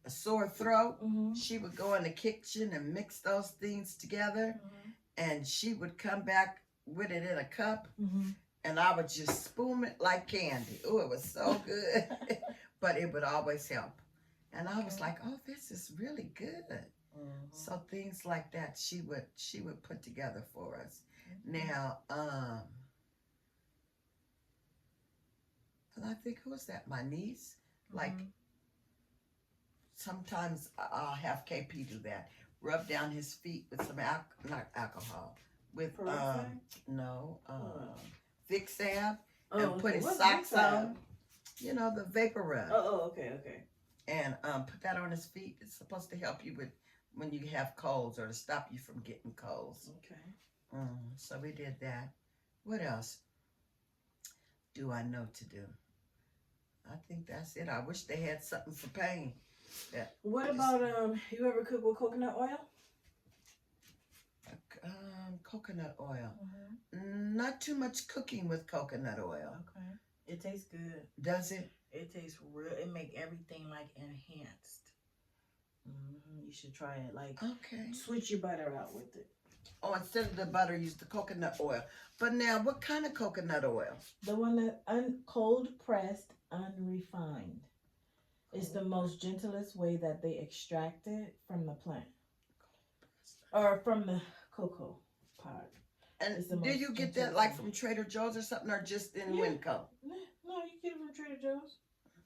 a sore throat, she would go in the kitchen and mix those things together, and she would come back with it in a cup, and I would just spoon it like candy. Oh, it was so good. But it would always help. And I was like, oh, this is really good. So things like that she would put together for us. Now, and I think, who is that? My niece? Like, sometimes I'll have KP do that. Rub down his feet with some not alcohol. With Vic Sab, and put his socks on. You know, the vapor rub. Okay. And put that on his feet. It's supposed to help you with when you have colds, or to stop you from getting colds. Okay. So we did that. What else do I know to do? I think that's it. I wish they had something for pain. What about you ever cook with coconut oil? Coconut oil. Not too much cooking with coconut oil. Okay. It tastes good. Does it? It tastes real. It make everything like enhanced. You should try it. Like, switch your butter out with it. Oh, instead of the butter, use the coconut oil. But now, what kind of coconut oil? The one that cold pressed, unrefined. It's the most gentlest way that they extract it from the plant, or from the cocoa pod. And do you get that like from Trader Joe's or something, or just in Winco? No, you get it from Trader Joe's.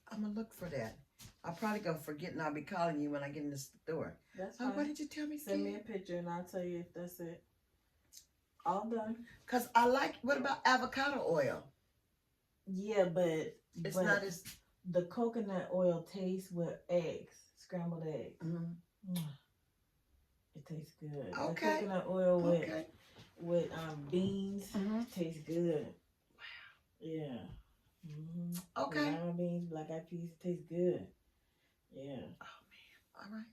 I'm gonna look for that. I'll probably go forget, and I'll be calling you when I get in the store. That's fine. What did you tell me? Send me a picture, and I'll tell you if that's it. All done. Cause I like. What about avocado oil? Yeah, but it's not as. The coconut oil tastes with eggs, scrambled eggs. It tastes good. Okay. The coconut oil with beans tastes good. Wow. Yeah. Okay. Lima beans, black eyed peas, tastes good. Yeah. Oh man. All right.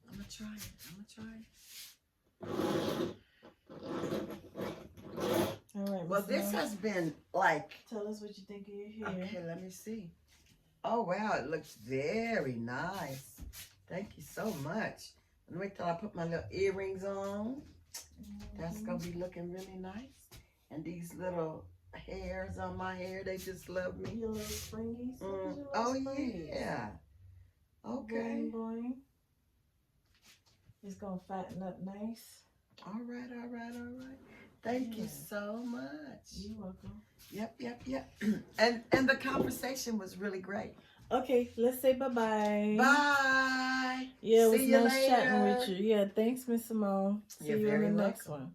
I'm gonna try it. All right. Well, this has been like. Tell us what you think of your hair. Okay, let me see. Oh wow, it looks very nice. Thank you so much. And wait till I put my little earrings on. That's gonna be looking really nice. And these little hairs on my hair, they just love me. Your little springies. Oh yeah. Okay. Boing, boing. It's gonna fatten up nice. All right. Thank you so much. You're welcome. Yep. And the conversation was really great. Okay, let's say bye-bye. Bye. Yeah, it was nice chatting with you. Yeah, thanks, Miss Simone. See you in the next one.